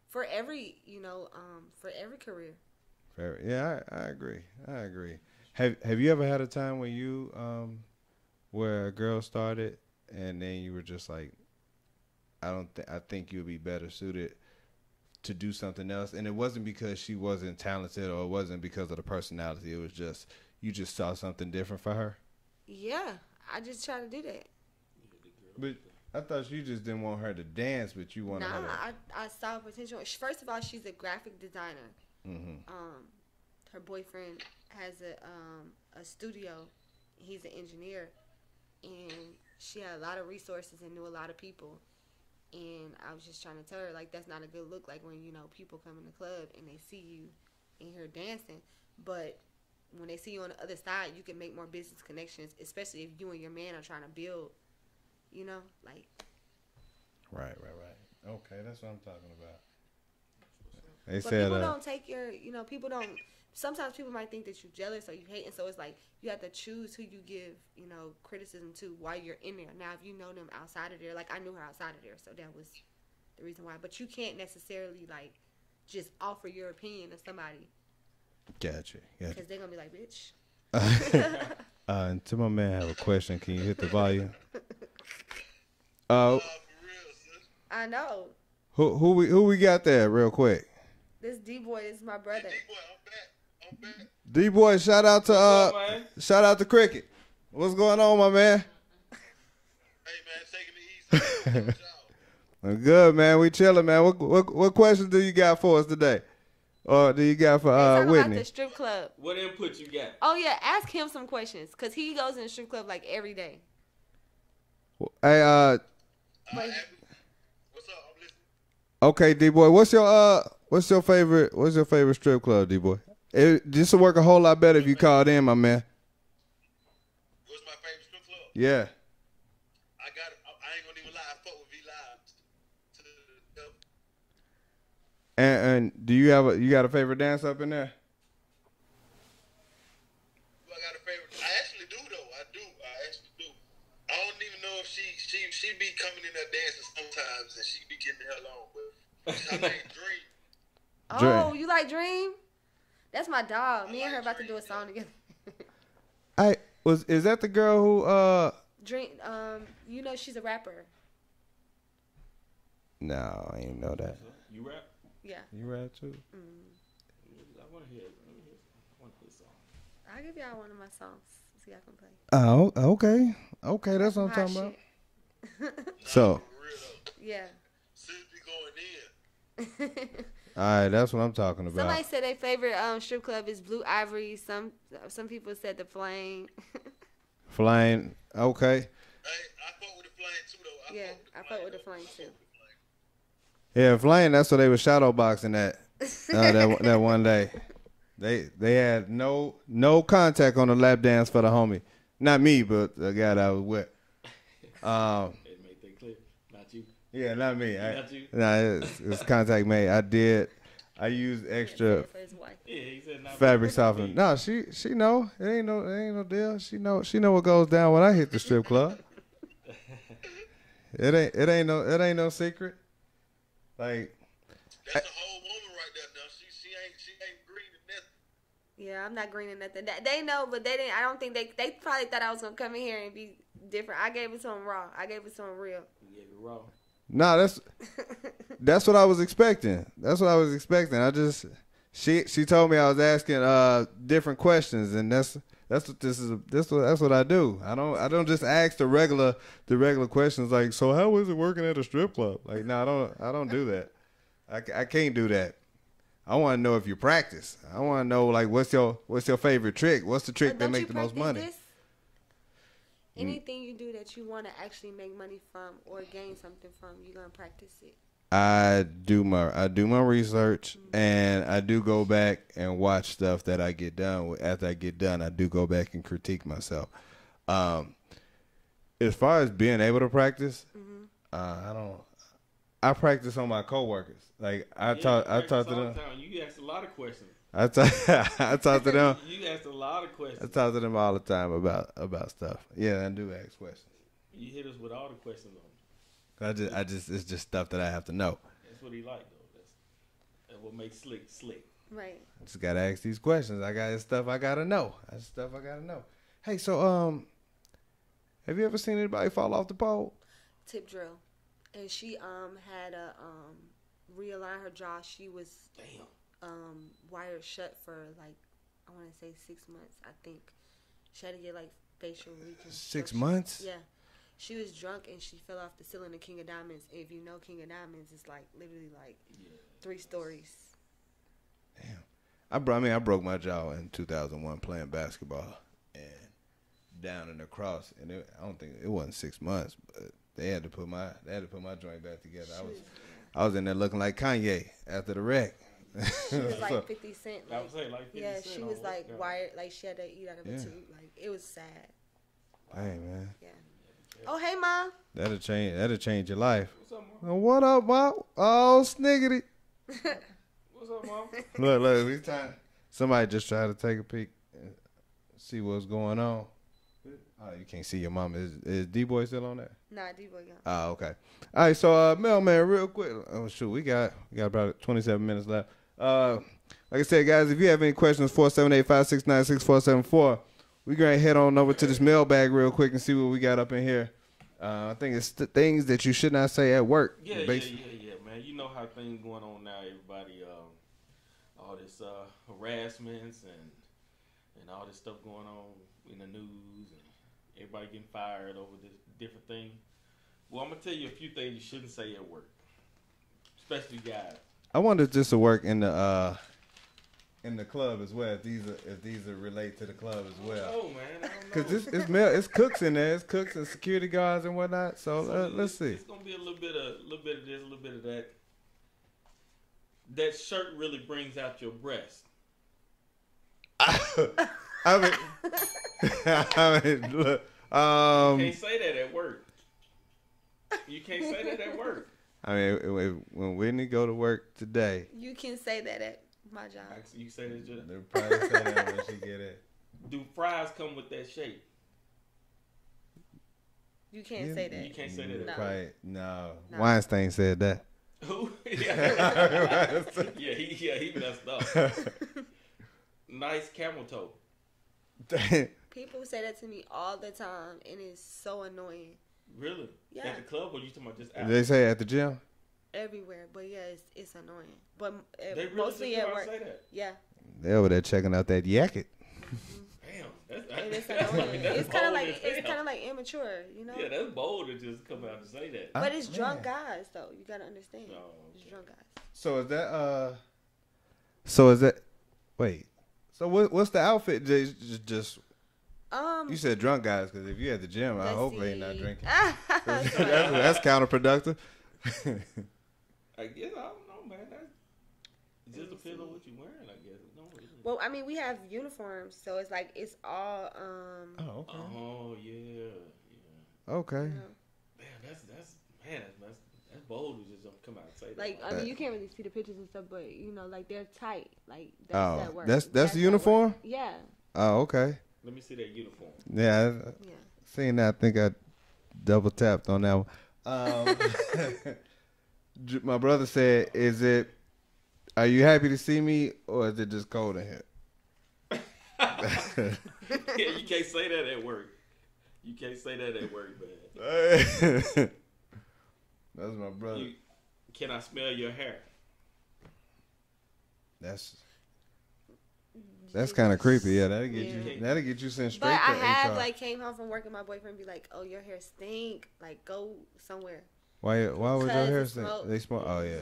for every career. Fair. Yeah, I agree. Have you ever had a time when you where a girl started and then you were just like, I think you'd be better suited to do something else, and it wasn't because she wasn't talented or it wasn't because of the personality, it was just you just saw something different for her? Yeah, I just try to do that. But I thought you just didn't want her to dance, but you wanted her to... I saw potential. First of all, she's a graphic designer. Mm-hmm. Her boyfriend has a studio. He's an engineer, and she had a lot of resources and knew a lot of people. And I was just trying to tell her, like, that's not a good look. Like, when, you know, people come in the club and they see you in here dancing. But when they see you on the other side, you can make more business connections, especially if you and your man are trying to build, you know, like. Right. Okay, that's what I'm talking about. But people don't take your, you know, sometimes people might think that you're jealous or you hate, and so it's like you have to choose who you give, you know, criticism to while you're in there. Now, if you know them outside of there, like I knew her outside of there, so that was the reason why. But you can't necessarily like just offer your opinion to somebody. Gotcha. Because they're gonna be like, bitch. And to my man, I have a question. Can you hit the volume? I know. Who we got there, real quick? This D-boy is my brother. I'm back. D-boy, shout out to Cricket. What's going on, my man? Hey man, taking it easy. I'm good, man. We chilling, man. What questions do you got for us today? Or do you got for Whitney? About the strip club. What input you got? Oh yeah, ask him some questions, cause he goes in the strip club like every day. Hey, What's up? I'm listening. Okay, D-boy, what's your favorite strip club, D-boy? This will work a whole lot better if you called in, my man. What's my favorite strip club? Yeah. I ain't gonna even lie. I fuck with V Live. And do you got a favorite dance up in there? I got a favorite. I actually do though. I actually do. I don't even know getting the hell on. But I like Dream. Oh, you like Dream? That's my dog. Me and her about to do a song together. Is that the girl who Dream, you know she's a rapper. No, I ain't know that. You rap? Yeah. You rap too? I want to hear song. I'll give y'all one of my songs. See, I can play. Oh, okay. Okay, that's what I'm talking about. So. Yeah. Since we going in. All right, that's what I'm talking about. Somebody said their favorite strip club is Blue Ivory. Some people said the Flame. Flame, okay. Hey, I fuck with the Flame too, though. I fuck with the Flame too. Yeah, Flame. That's what they were shadow boxing at that one day. They had no contact on the lap dance for the homie. Not me, but the guy that I was with. It made that clear. Not you. Yeah, not me. Not you. Nah, it's contact made. I used extra He said not fabric softener. No, she know. It ain't no deal. She know what goes down when I hit the strip club. It ain't no secret. Like that's a whole woman right there. Now she ain't green and nothing. Yeah, I'm not green or nothing. They know, but they didn't. I don't think they probably thought I was gonna come in here and be different. I gave it to them raw. I gave it to them real. You gave it raw. Nah, that's what I was expecting. She told me I was asking different questions, and that's what I do. I don't just ask the regular questions like, so how is it working at a strip club? Like, no, I don't do that. I can't do that. I want to know if you practice. I want to know like what's your favorite trick? What's the trick that make the most money? Anything you do that you want to actually make money from or gain something from, you're gonna practice it. I do my research, and I do go back and watch stuff that I get done with. After I get done, I do go back and critique myself. As far as being able to practice, I practice on my coworkers. Like I talk to them. You ask a lot of questions. I talk to them. You ask a lot of questions. I talk to them all the time about stuff. Yeah, I do ask questions. You hit us with all the questions on. It's just stuff that I have to know. That's what he like though. That's what makes slick. Right. I just gotta ask these questions. I got stuff I gotta know. Hey, so have you ever seen anybody fall off the pole? Tip drill, and she had a realign her jaw. She was wired shut for like I want to say 6 months. I think she had to get like facial reconstruction. 6 months? Yeah. She was drunk and she fell off the ceiling of King of Diamonds. If you know King of Diamonds, it's like literally like 3 stories. Damn. I broke my jaw in 2001 playing basketball and down and across, and I don't think it wasn't 6 months, but they had to put my joint back together. I was in there looking like Kanye after the wreck. She was like 50 Cent. I would say like 50 yeah, Cent she was like wired, like she had to eat out of a tube. Like it was sad. Hey man. Yeah. Oh hey mom. That'll change your life. What's up, mom? What up, mom? Oh sniggity. What's up, mom? Look, we time. Somebody just tried to take a peek and see what's going on. Oh, you can't see your mom. Is D-Boy still on there? Nah, D-Boy gone. Oh, okay. All right, so mailman, real quick. Oh shoot, we got about 27 minutes left. Like I said, guys, if you have any questions, 478-569-6474. We're going to head on over to this mailbag real quick and see what we got up in here. I think it's things that you should not say at work. Yeah, man. You know how things going on now. Everybody, all this harassments and all this stuff going on in the news, and everybody getting fired over this different thing. Well, I'm gonna tell you a few things you shouldn't say at work, especially guys. I wonder if this will work in the club as well. If these are relate to the club as well. Oh man, I don't know. Because it's cooks in there. It's cooks and security guards and whatnot. So let's see. It's gonna be a little bit of this, a little bit of that. That shirt really brings out your breast. I mean, look. You can't say that at work. You can't say that at work. I mean, when Whitney go to work today, you can say that at my job. You say that. They'll probably say that when she get it. Do fries come with that shape? You can't say that. You can't say that. No. Weinstein said that. Who? Yeah, he messed up. Nice camel toe. People say that to me all the time, and it's so annoying. Really? Yeah. At the club, or you talking about just out? They say at the gym. Everywhere, but yeah, it's annoying. But They really mostly just at come out work. and say that? Yeah. They over there checking out that yakket. Damn, And it's annoying. that's It's kind of bold like as hell. immature, you know. Yeah, that's bold to just come out and say that. But it's drunk man. guys, though. You gotta understand. Oh, It's okay. drunk guys. So is that wait. So what's the outfit? Just you said drunk guys, because if you at the gym, I let's hope they see. not drinking. That's that's counterproductive. I guess I don't know, man. It just depends on what you're wearing. I guess. No, Well, I mean, we have uniforms, so it's like it's all Oh, okay. Oh yeah. Okay. you know. Man, that's bold to just come out and say that. Like I mean, you can't really see the pictures and stuff, but you know, like they're tight. Like that's Oh, that work. that's the that uniform? work. Yeah. Oh, okay. Let me see that uniform. Yeah, Yeah. seeing that, I think I double tapped on that one. My brother said, are you happy to see me, or is it just cold in here? Yeah, you can't say that at work. You can't say that at work, man. That's my brother. Can I smell your hair? That's kind of creepy. Yeah, that'll get Yeah. that'll get you sent straight But to I have HR. like came home from work and my boyfriend be like, "Oh, your hair stink. Like go somewhere." Why was your Because hair it stink? smoke. They smoke. Oh yeah.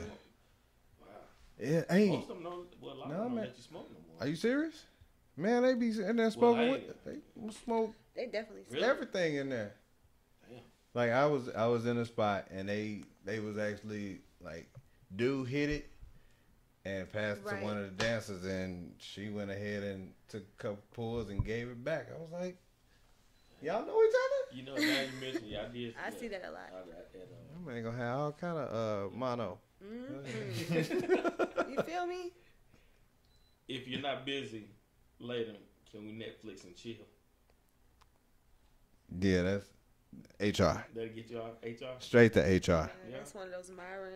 Wow. Yeah, Most ain't. of them know. Well, a lot No, of them don't man. let you smoke no more. Are you serious? Man, they be in there Well, smoking. They smoke They definitely stink. Really? everything in there. Damn. Like I was in a spot and they was actually like, dude hit it and passed it Right. to one of the dancers, and she went ahead and took a couple pulls and gave it back. I was like, y'all know each other? You know, now you mentioned it, I did. I see that a lot. That man gonna have all kind of mono. Mhm. You feel me? If you're not busy later, can we Netflix and chill? Yeah, that's HR. That'll get you out HR. Straight to HR. Yeah, Yeah. that's one of those Myron.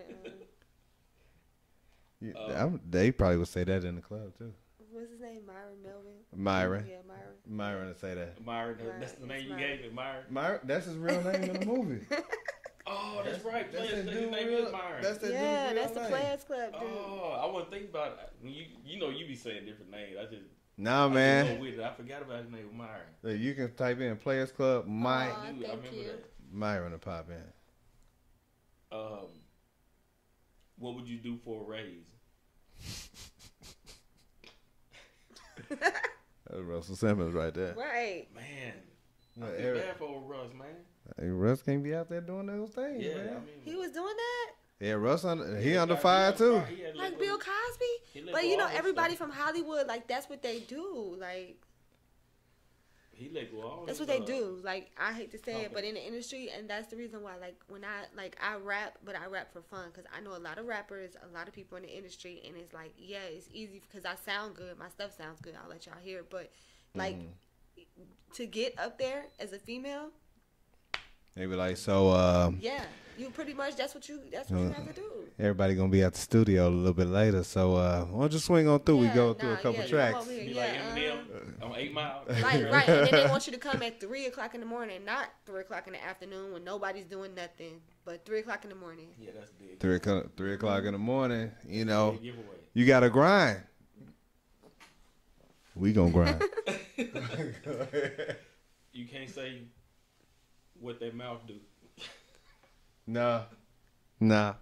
They probably would say that in the club too. What's his name? Myron Melvin. Myron. Yeah, Myron. Myron would say that. Myron, Myron, that's the it's name you Myron. gave it, Myron. Myron, that's his real name in the movie. Oh, that's right. That's His that name dude is real. Myron. That's that Yeah, dude real that's the name. Players Club dude. Oh, I wasn't thinking about it. When you know you be saying different names. I just Nah, I just man. go with it. I forgot about his name, Myron. Look, you can type in Players Club. Aw. I Thank remember you. that. Myron to pop in. What would you do for a raise? That's Russell Simmons right there. Right. Man, No, I feel Eric- bad for old Russ, man. Hey, Russ can't be out there doing those things, Yeah, man. I mean, He was doing that? Yeah, Russ he yeah, under he fire had too. He had Like let Bill go- Cosby? he let But go you know, all that everybody stuff. from Hollywood, like that's what they do. Like He let go all that's his, what they do. Like I hate to say it, but company. in the industry, and that's the reason why. Like when I rap, but I rap for fun because I know a lot of rappers, a lot of people in the industry, and it's like yeah, it's easy because I sound good, my stuff sounds good. I'll let y'all hear it, but like to get up there as a female, They be like, so yeah, you pretty much that's what you have to do. everybody gonna be at the studio a little bit later, so why don't you swing on through? We Yeah, go through a nah, couple yeah, tracks. come over here, Be yeah, like Eminem on 8 Mile. Like, right, and then they want you to come at 3 o'clock in the morning, not 3 o'clock in the afternoon when nobody's doing nothing, but 3 o'clock in the morning. Yeah, that's big. 3 o'clock in the morning, you know, Big giveaway. you gotta grind. We gonna grind. You can't say what their mouth do. Nah. Nah,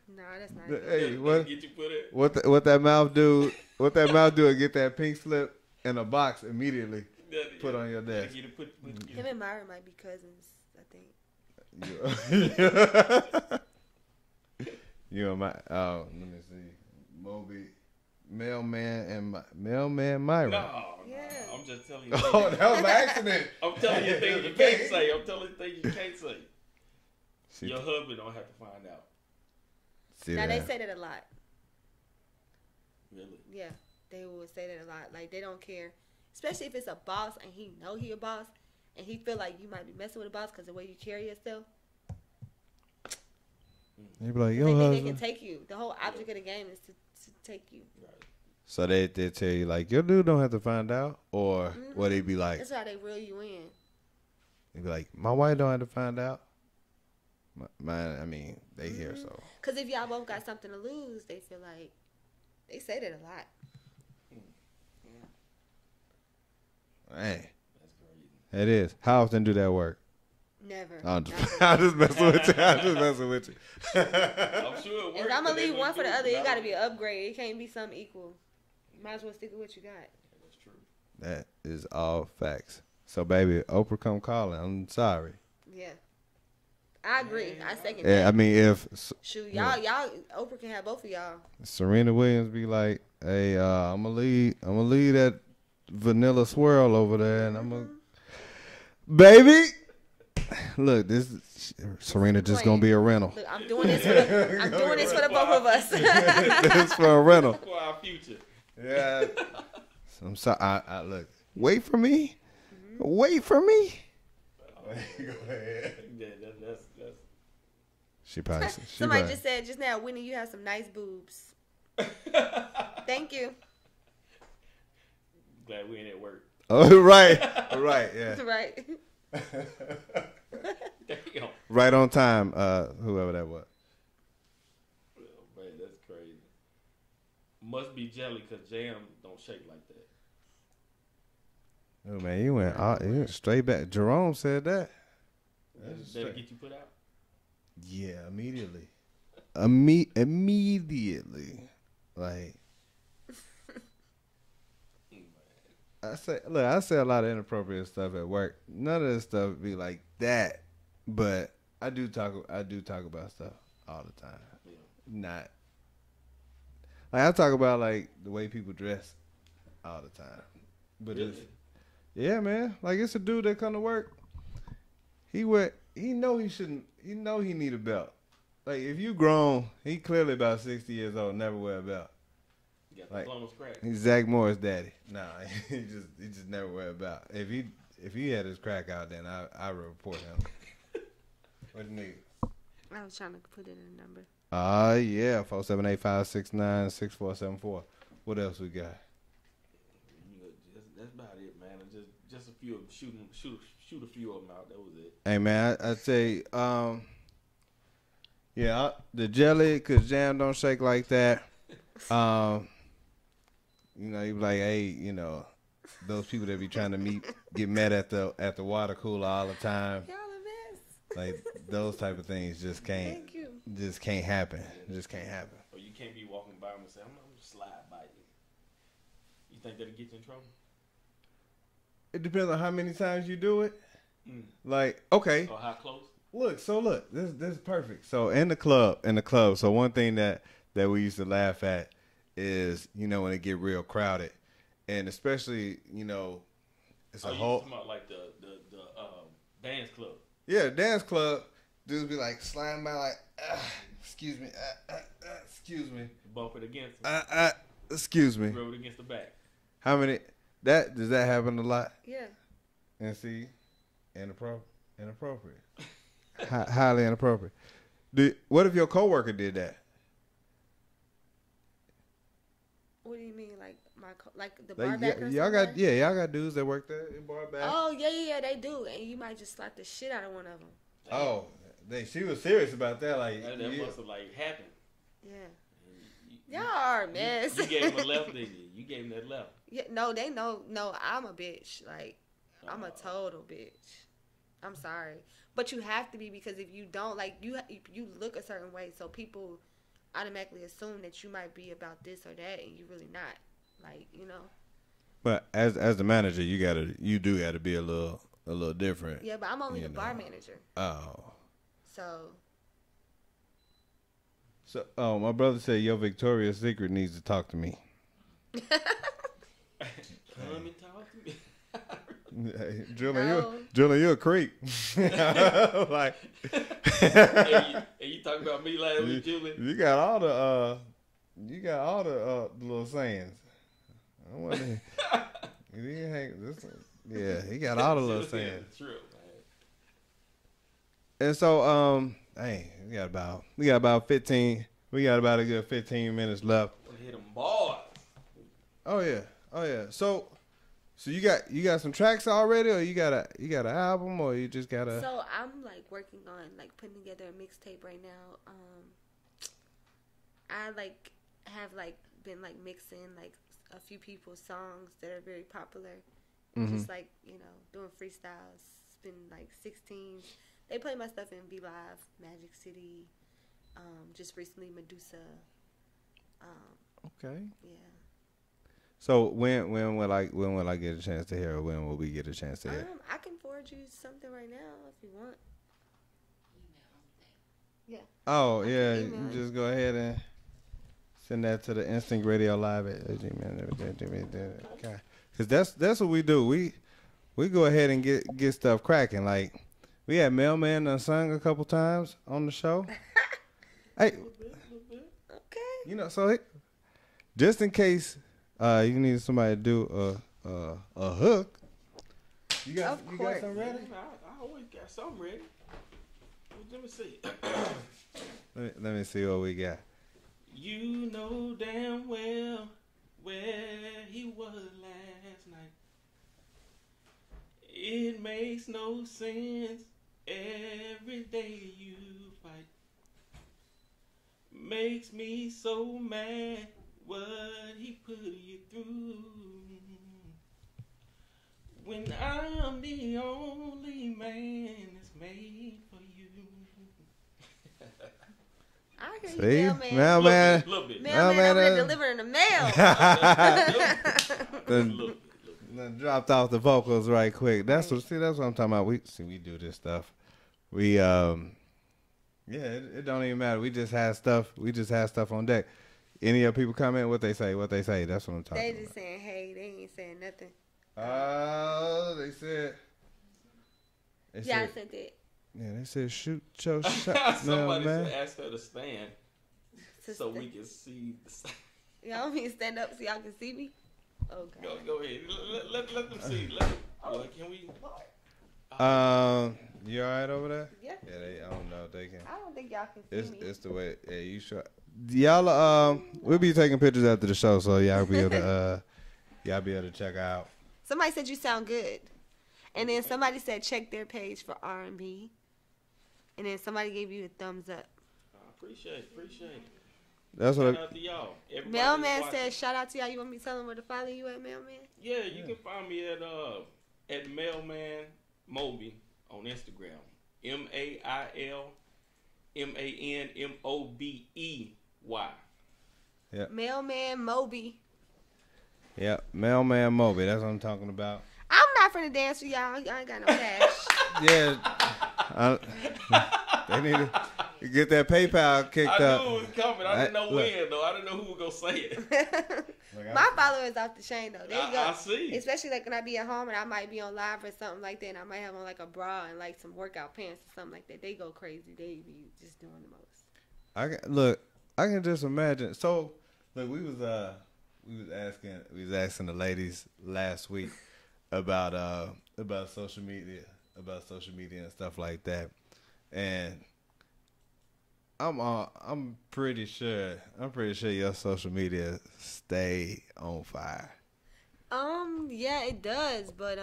that's not good. Hey, what? Get you put it. What that mouth do? What that mouth do? Is get that pink slip in a box immediately. Put on your desk. Get it put, Him and Myra might be cousins, I think. You and my let me see, Moby, Mailman Myron. No, Yeah. I'm just telling you. Oh, that was an accident. I'm telling you things you can't say. I'm telling you things you can't say. See, Your husband don't have to find out. see Now, that? they say that a lot. Really. Yeah, they would say that a lot. Like, they don't care. Especially if it's a boss and he know he a boss and he feel like you might be messing with a boss because the way you carry yourself. You be like, They yo, think they husband. can take you. The whole object of the game is to take you. Right. So they tell you like, your dude don't have to find out, or what they be like. That's how they reel you in. They be like, my wife don't have to find out. Mine, I mean, they hear so. Because if y'all both got something to lose, they feel like they say that a lot. Man, That's crazy. it is. How often do that work? Never. I'm just messing with you. I'm just messing with you. I'm sure it works. If I'm gonna leave one for the other, it gotta be an upgrade. It can't be something equal. You might as well stick with what you got. That's true. That is all facts. So, baby, Oprah come calling. I'm sorry. Yeah. I agree. I second Yeah, that. I mean, if Shoot, y'all, Oprah can have both of y'all. Serena Williams be like, hey, I'm gonna leave that vanilla swirl over there, and I'm gonna, baby, look, this is, Serena just gonna be a rental. Look, I'm doing this for the both of us. This for a rental. For our future. Yeah. I'm sorry. I look. Wait for me. Wait for me. Go ahead. Yeah, that's. She probably. Somebody just said just now, Whitney, you have some nice boobs. Thank you. Glad we ain't at work. Oh, right. Yeah. Right. Damn. Right on time. Whoever that was. Oh, man, that's crazy. Must be jelly because jam don't shake like that. Oh man, you went straight back. Jerome said that. That'll get you put out. Yeah, immediately. Immediately. Like I say a lot of inappropriate stuff at work. None of this stuff be like that. But I do talk about stuff all the time. Yeah. Not like I talk about like the way people dress all the time. But Really? it's yeah, man. Like it's a dude that come to work. He know he shouldn't. He know he need a belt. Like if you grown, he clearly about 60 years old, never wear a belt. You got Like, the plumber's crack. He's Zach Morris' daddy. Nah, he just never wear a belt. If he had his crack out, then I would report him. What do you need? I was trying to put in a number. Yeah, 478-569-6474. What else we got? That's about it, man. Just a few of them. Shoot a few of them out. That was it. Hey man, I'd say the jelly, cause jam don't shake like that. You know, you be like, hey, you know, those people that be trying to get met at the water cooler all the time. Y'all a mess. Like those type of things just can't Thank you. just can't happen. Just can't happen. Or you can't be walking by them and say, I'm gonna slide by you. You think that'll get you in trouble? It depends on how many times you do it. Mm. Like, okay. Or how close? Look, this is perfect. So in the club, so one thing that we used to laugh at is, you know, when it get real crowded, and especially, you know, it's a you whole talking about like the dance club. yeah dance club. Dudes be like sliding by like, excuse me, excuse me, Bump it against excuse me. Rub it against the back. How many? Does that happen a lot? Yeah. And see, inappropriate, highly inappropriate. What if your coworker did that? What do you mean, like the bar Like, back or y'all something? y'all got dudes that work there in bar back. Oh yeah, they do, and you might just slap the shit out of one of them. Oh, she was serious about that. Like That must have like happened. Yeah. Y'all are a mess. You gave him a left, didn't you? You gave him that left. Yeah, no, they know. No, I'm a bitch. Like, I'm a total bitch. I'm sorry, but you have to be, because if you don't, like, you look a certain way, so people automatically assume that you might be about this or that, and you're really not. Like, you know. But as the manager, you do gotta be a little different. Yeah, but I'm only the bar manager. Oh. So. So, my brother said your Victoria's Secret needs to talk to me. Come and talk to me. Hey, No. Julian, you're a creep. Like, Hey, you talking about me last week, Julie? you got all the little sayings. I wonder. Yeah, he got all the little sayings. True, man. And so, Hey, we got about 15. We got about a good 15 minutes left. Hit them bars. Oh yeah. So you got some tracks already, or you got an album, or you just got a? So I'm like working on like putting together a mixtape right now. I like have like been like mixing like a few people's songs that are very popular. Just like, doing freestyles, spin like 16s. They play my stuff in Be Live, Magic City, just recently Medusa. Okay. Yeah. So when will I get a chance to hear, or when will we get a chance to hear? I can forward you something right now if you want. Yeah. Oh yeah, email you it. just go ahead and send that to the Instinct Radio Live at Gmail. Because that's what we do. We go ahead and get stuff cracking. Like we had Mailman done sung a couple times on the show. Hey, Okay. so just in case you need somebody to do a hook. You got something ready? I always got something ready. Let me see. Let me see what we got. You know damn well where he was last night. It makes no sense. Every day you fight makes me so mad. What he put you through. When I'm the only man that's made for you. I can See? hear Mailman. Mailman. Little bit. Mailman over there delivering the mail. Done dropped off the vocals right quick. That's what I'm talking about. We do this stuff. We it don't even matter. We just have stuff on deck. Any other people comment? What they say? That's what I'm talking They about. just saying, hey, they ain't saying nothing. Oh, they said. Yeah, I sent it. Yeah, they said shoot your shot. Somebody man. said ask her to stand so we can see. Y'all want me to stand up so y'all can see me? Okay. Go ahead. Let them see. Can we? You all right over there? Yeah. Yeah, I don't know if they can. I don't think y'all can see me. It's the way. Yeah, you sure? Y'all, we'll be taking pictures after the show, so y'all be able to check out. Somebody said you sound good, and then somebody said check their page for R&B, and then somebody gave you a thumbs up. Appreciate it. That's what. Shout out to y'all. Everybody Mailman that's said watching. shout out to y'all. You want me to tell them where to follow you at, Mailman? Yeah, you can find me at Mailman Moby on Instagram. MailManMobey. Yeah. Mailman Moby. Yeah, Mailman Moby. That's what I'm talking about. I'm not finna dance with y'all. I ain't got no cash. Yeah. They need to get that PayPal kicked up. I knew it was coming. I didn't know when, though. I didn't know who was going to say it. My followers off the chain though. They go. I see. Especially like when I be at home and I might be on live or something like that, and I might have on like a bra and like some workout pants or something like that. They go crazy. They be just doing the most. I can just imagine. So, look, we was asking the ladies last week about social media and stuff like that, and I'm pretty sure your social media stay on fire. Yeah, it does, but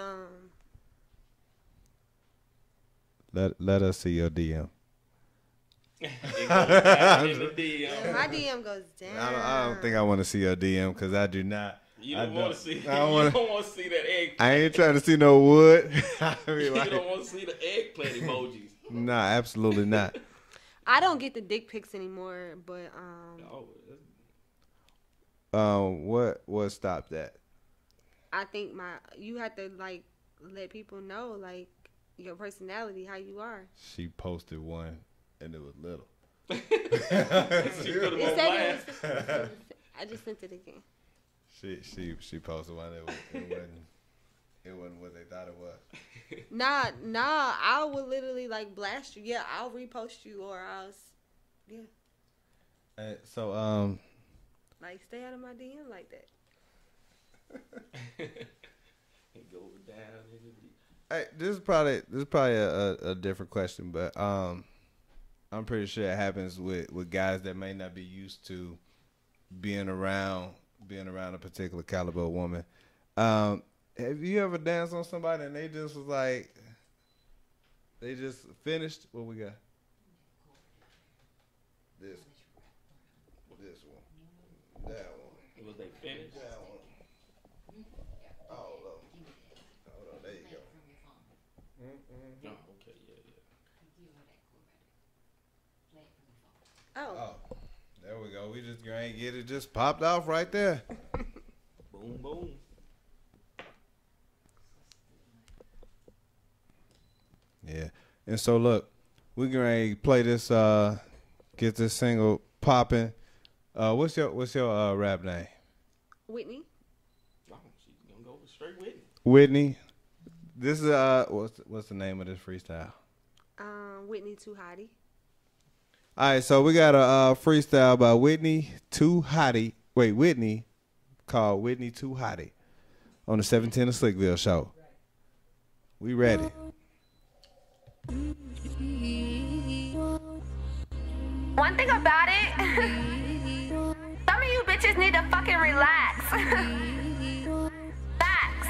Let us see your DM. It goes down in the DM. yeah, my DM goes down. I don't think I want to see your DM because I do not. You don't want to see. You don't don't want to see that egg. I ain't trying to see no wood. I mean, You like, don't want to see the eggplant emojis. nah, absolutely not. I don't get the dick pics anymore, but What stopped that? I think you have to like let people know like your personality, how you are. She posted one and it was little. She could have It been said lying. I just sent it again. She posted one. It wasn't what they thought it was. Nah, I will literally like blast you. Yeah, I'll repost you or yeah. So Like stay out of my DM like that. It goes down in the deep. hey, this is probably a different question, but I'm I'm pretty sure it happens with guys that may not be used to being around a particular caliber of woman. Have you ever danced on somebody and they just was like, they just finished? What we got? This one, that one. Was they finished? That one. All of them. Hold on, there you go. Oh, okay, yeah. Oh. Oh, there we go. We just gonna get it just popped off right there. Boom, boom. Yeah. And so look, we're gonna play this get this single popping. What's your rap name? Whitney. Oh, she's gonna go straight with it. Whitney. This is what's the name of this freestyle? Whitney Too Hottie. All right, so we got a freestyle by Whitney Too Hottie. Wait, Whitney called Whitney Too Hottie on the 710 of Slickville Show. We ready. One thing about it, some of you bitches need to fucking relax. Facts.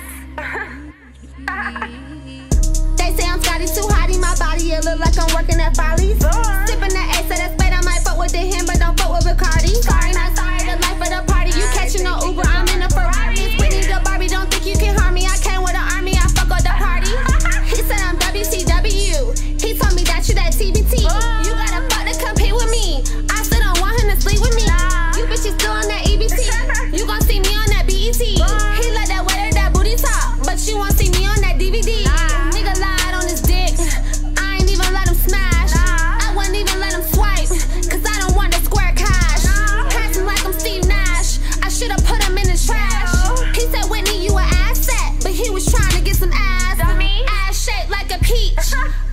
They say I'm Scotty Too Hottie, my body, it look like I'm working at Follies. Sipping that ace of that spade, I might fuck with the him, but don't fuck with Bacardi. Sorry, not sorry, the life of the party. You catching no Uber, I'm in a Ferrari. It's Whitney the Barbie, don't think you can harm me. I came with an army, I fuck up the party. He said I'm WCW. He told me that you that TBT. You gotta fuck to compete with me. I still don't want him to sleep with me. You bitches still on that EBT. You gon' see me on that BET. He let that wear that booty top, but you won't see me on that DVD. Nigga lied on his dick. I ain't even let him smash. I wouldn't even let him swipe, cause I don't want the square cash. Handsome like I'm Steve Nash. I should've put him in the trash. He said, Whitney, you an asset, but he was trying to get some ass. Ass shaped like a peach.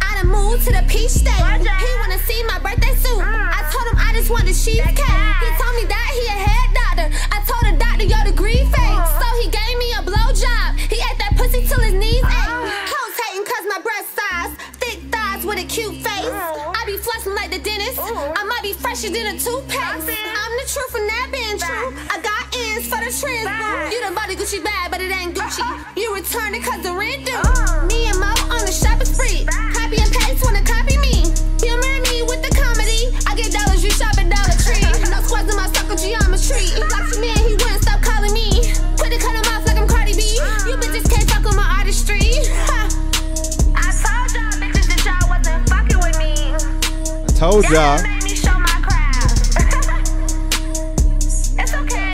I done moved to the peach state. He wanna see my birthday suit. I told him I just want the cheesecake. He told me that he a head doctor. I told the doctor your degree fake. So he gave me a blowjob. He ate that pussy till his knees ache. Hoes hating cause my breast size. Thick thighs with a cute face. I be flossing like the dentist. I might be fresher than a toothpaste. I'm the truth and that been true. I got ends for the trends, boo. You done bought a Gucci bag, but it ain't Gucci. You return it cause the rent due. Me and Mo on the shopping spree. Copy and paste wanna copy me. Humor me with the comedy. I get dollars, you shop at Dollar Tree. No squads in my circle geometry. Like your man, he wouldn't stop calling me. Quit to cut him off like I'm Cardi B. You bitches can't fuck with my artistry. I told y'all bitches that y'all wasn't fucking with me. I told y'all. Y'all made me show my craft. It's okay.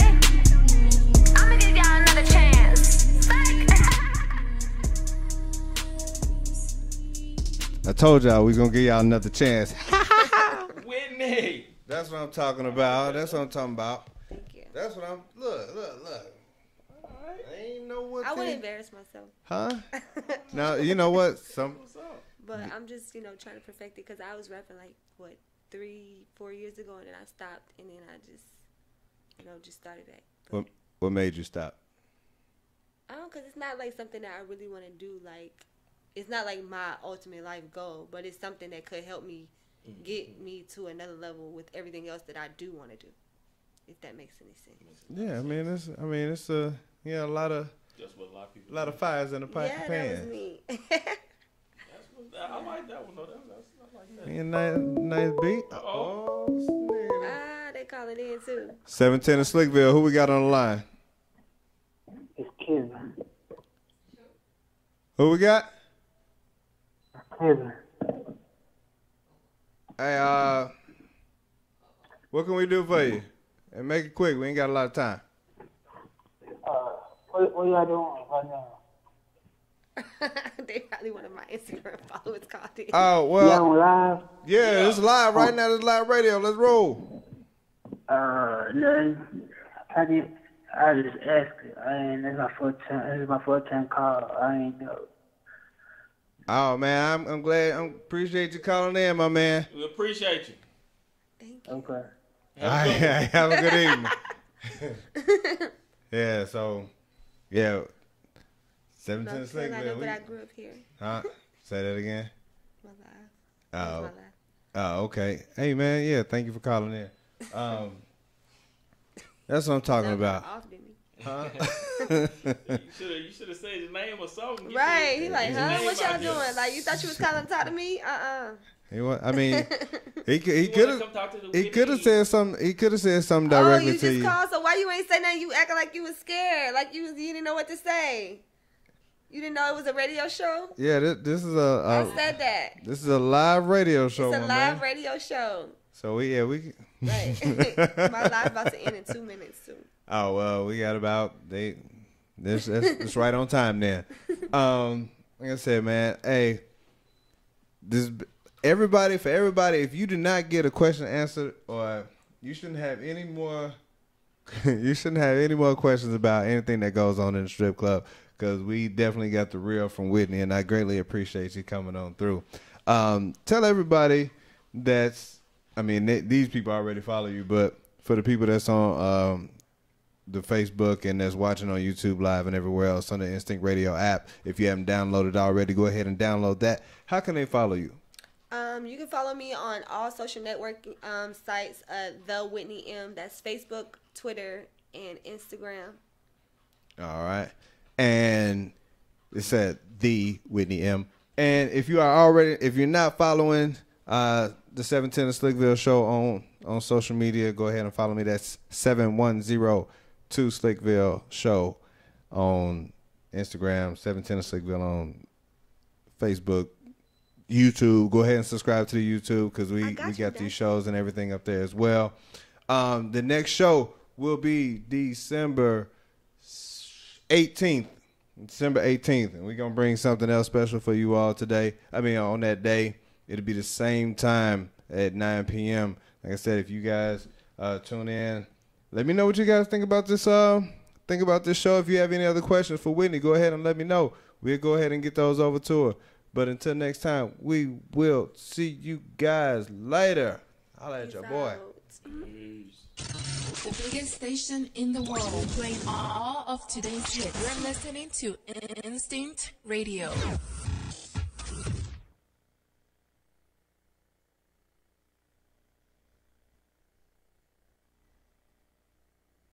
I'ma give y'all another chance. I told y'all we gonna give y'all another chance. Whitney. That's what I'm talking about. That's what I'm talking about. Thank you. That's what I'm. Look. I ain't know what. I wouldn't embarrass myself. Huh? Now you know what? But I'm just, trying to perfect it because I was rapping like, 3-4 years ago, and then I stopped, and then I just, just started back. But What made you stop? I don't, because it's not like something that I really want to do. Like, it's not like my ultimate life goal, but it's something that could help me get me to another level with everything else that I do want to do. If that makes any sense. Yeah, it's a lot of That's what a lot of people. a lot of fires in the pan. Yeah, that was me. I like that one though. I like that. Yeah, nice beat. Oh, They call it in too. 710 of Slickville. Who we got on the line? It's Kevin. Who we got? Kevin. Hey, what can we do for you? And make it quick. We ain't got a lot of time. What y'all doing right now? They probably one of my Instagram followers called it. Oh, well. Y'all live? Yeah, it's live right now. It's live radio. Let's roll. No, I just asked it. This is my first time call. I ain't know. Oh, man, I'm glad. I appreciate you calling in, my man. We appreciate you. Thank you. Okay. Have a good evening. Yeah, so, yeah. 710 North Carolina, Slickville. but I grew up here. Huh? Say that again? My life. Oh. That's my life. Oh, okay. Hey, man. Yeah, thank you for calling in. That's what I'm talking about. Huh? You should have said his name or something. Right. He like, huh? What y'all doing? Like, you thought you was calling to talk to me? I mean, he could have said something. He could have said something directly to you. You just called. So why you ain't say nothing? You acting like you was scared, like you didn't know what to say. You didn't know it was a radio show? Yeah, this is I said that. This is a live radio show. It's a live radio show. So we Right. My live about to end in 2 minutes too. Oh well, we got about it's right on time then. Like I said, man, hey, everybody, if you did not get a question answered, or you shouldn't have any more questions about anything that goes on in the strip club, because we definitely got the real from Whitney, and I greatly appreciate you coming on through. Tell everybody these people already follow you, but for the people that's on the Facebook and that's watching on YouTube Live and everywhere else on the Instinct Radio app, if you haven't downloaded already, go ahead and download that. How can they follow you? You can follow me on all social networking sites, The Whitney M. That's Facebook, Twitter, and Instagram. All right. And it said The Whitney M. And if you're not following the 710 of Slickville Show on social media, go ahead and follow me. That's 710 To Slickville Show on Instagram, 710 of Slickville on Facebook, YouTube. Go ahead and subscribe to the YouTube, because we got these shows and everything up there as well. The next show will be December 18th, and we're going to bring something else special for you all today. On that day, it'll be the same time at 9 p.m. Like I said, if you guys tune in, let me know what you guys think about this show. If you have any other questions for Whitney, go ahead and let me know. We'll go ahead and get those over to her. But until next time, we will see you guys later. Holla at your boy. The biggest station in the world, playing all of today's hits. You're listening to Instinct Radio.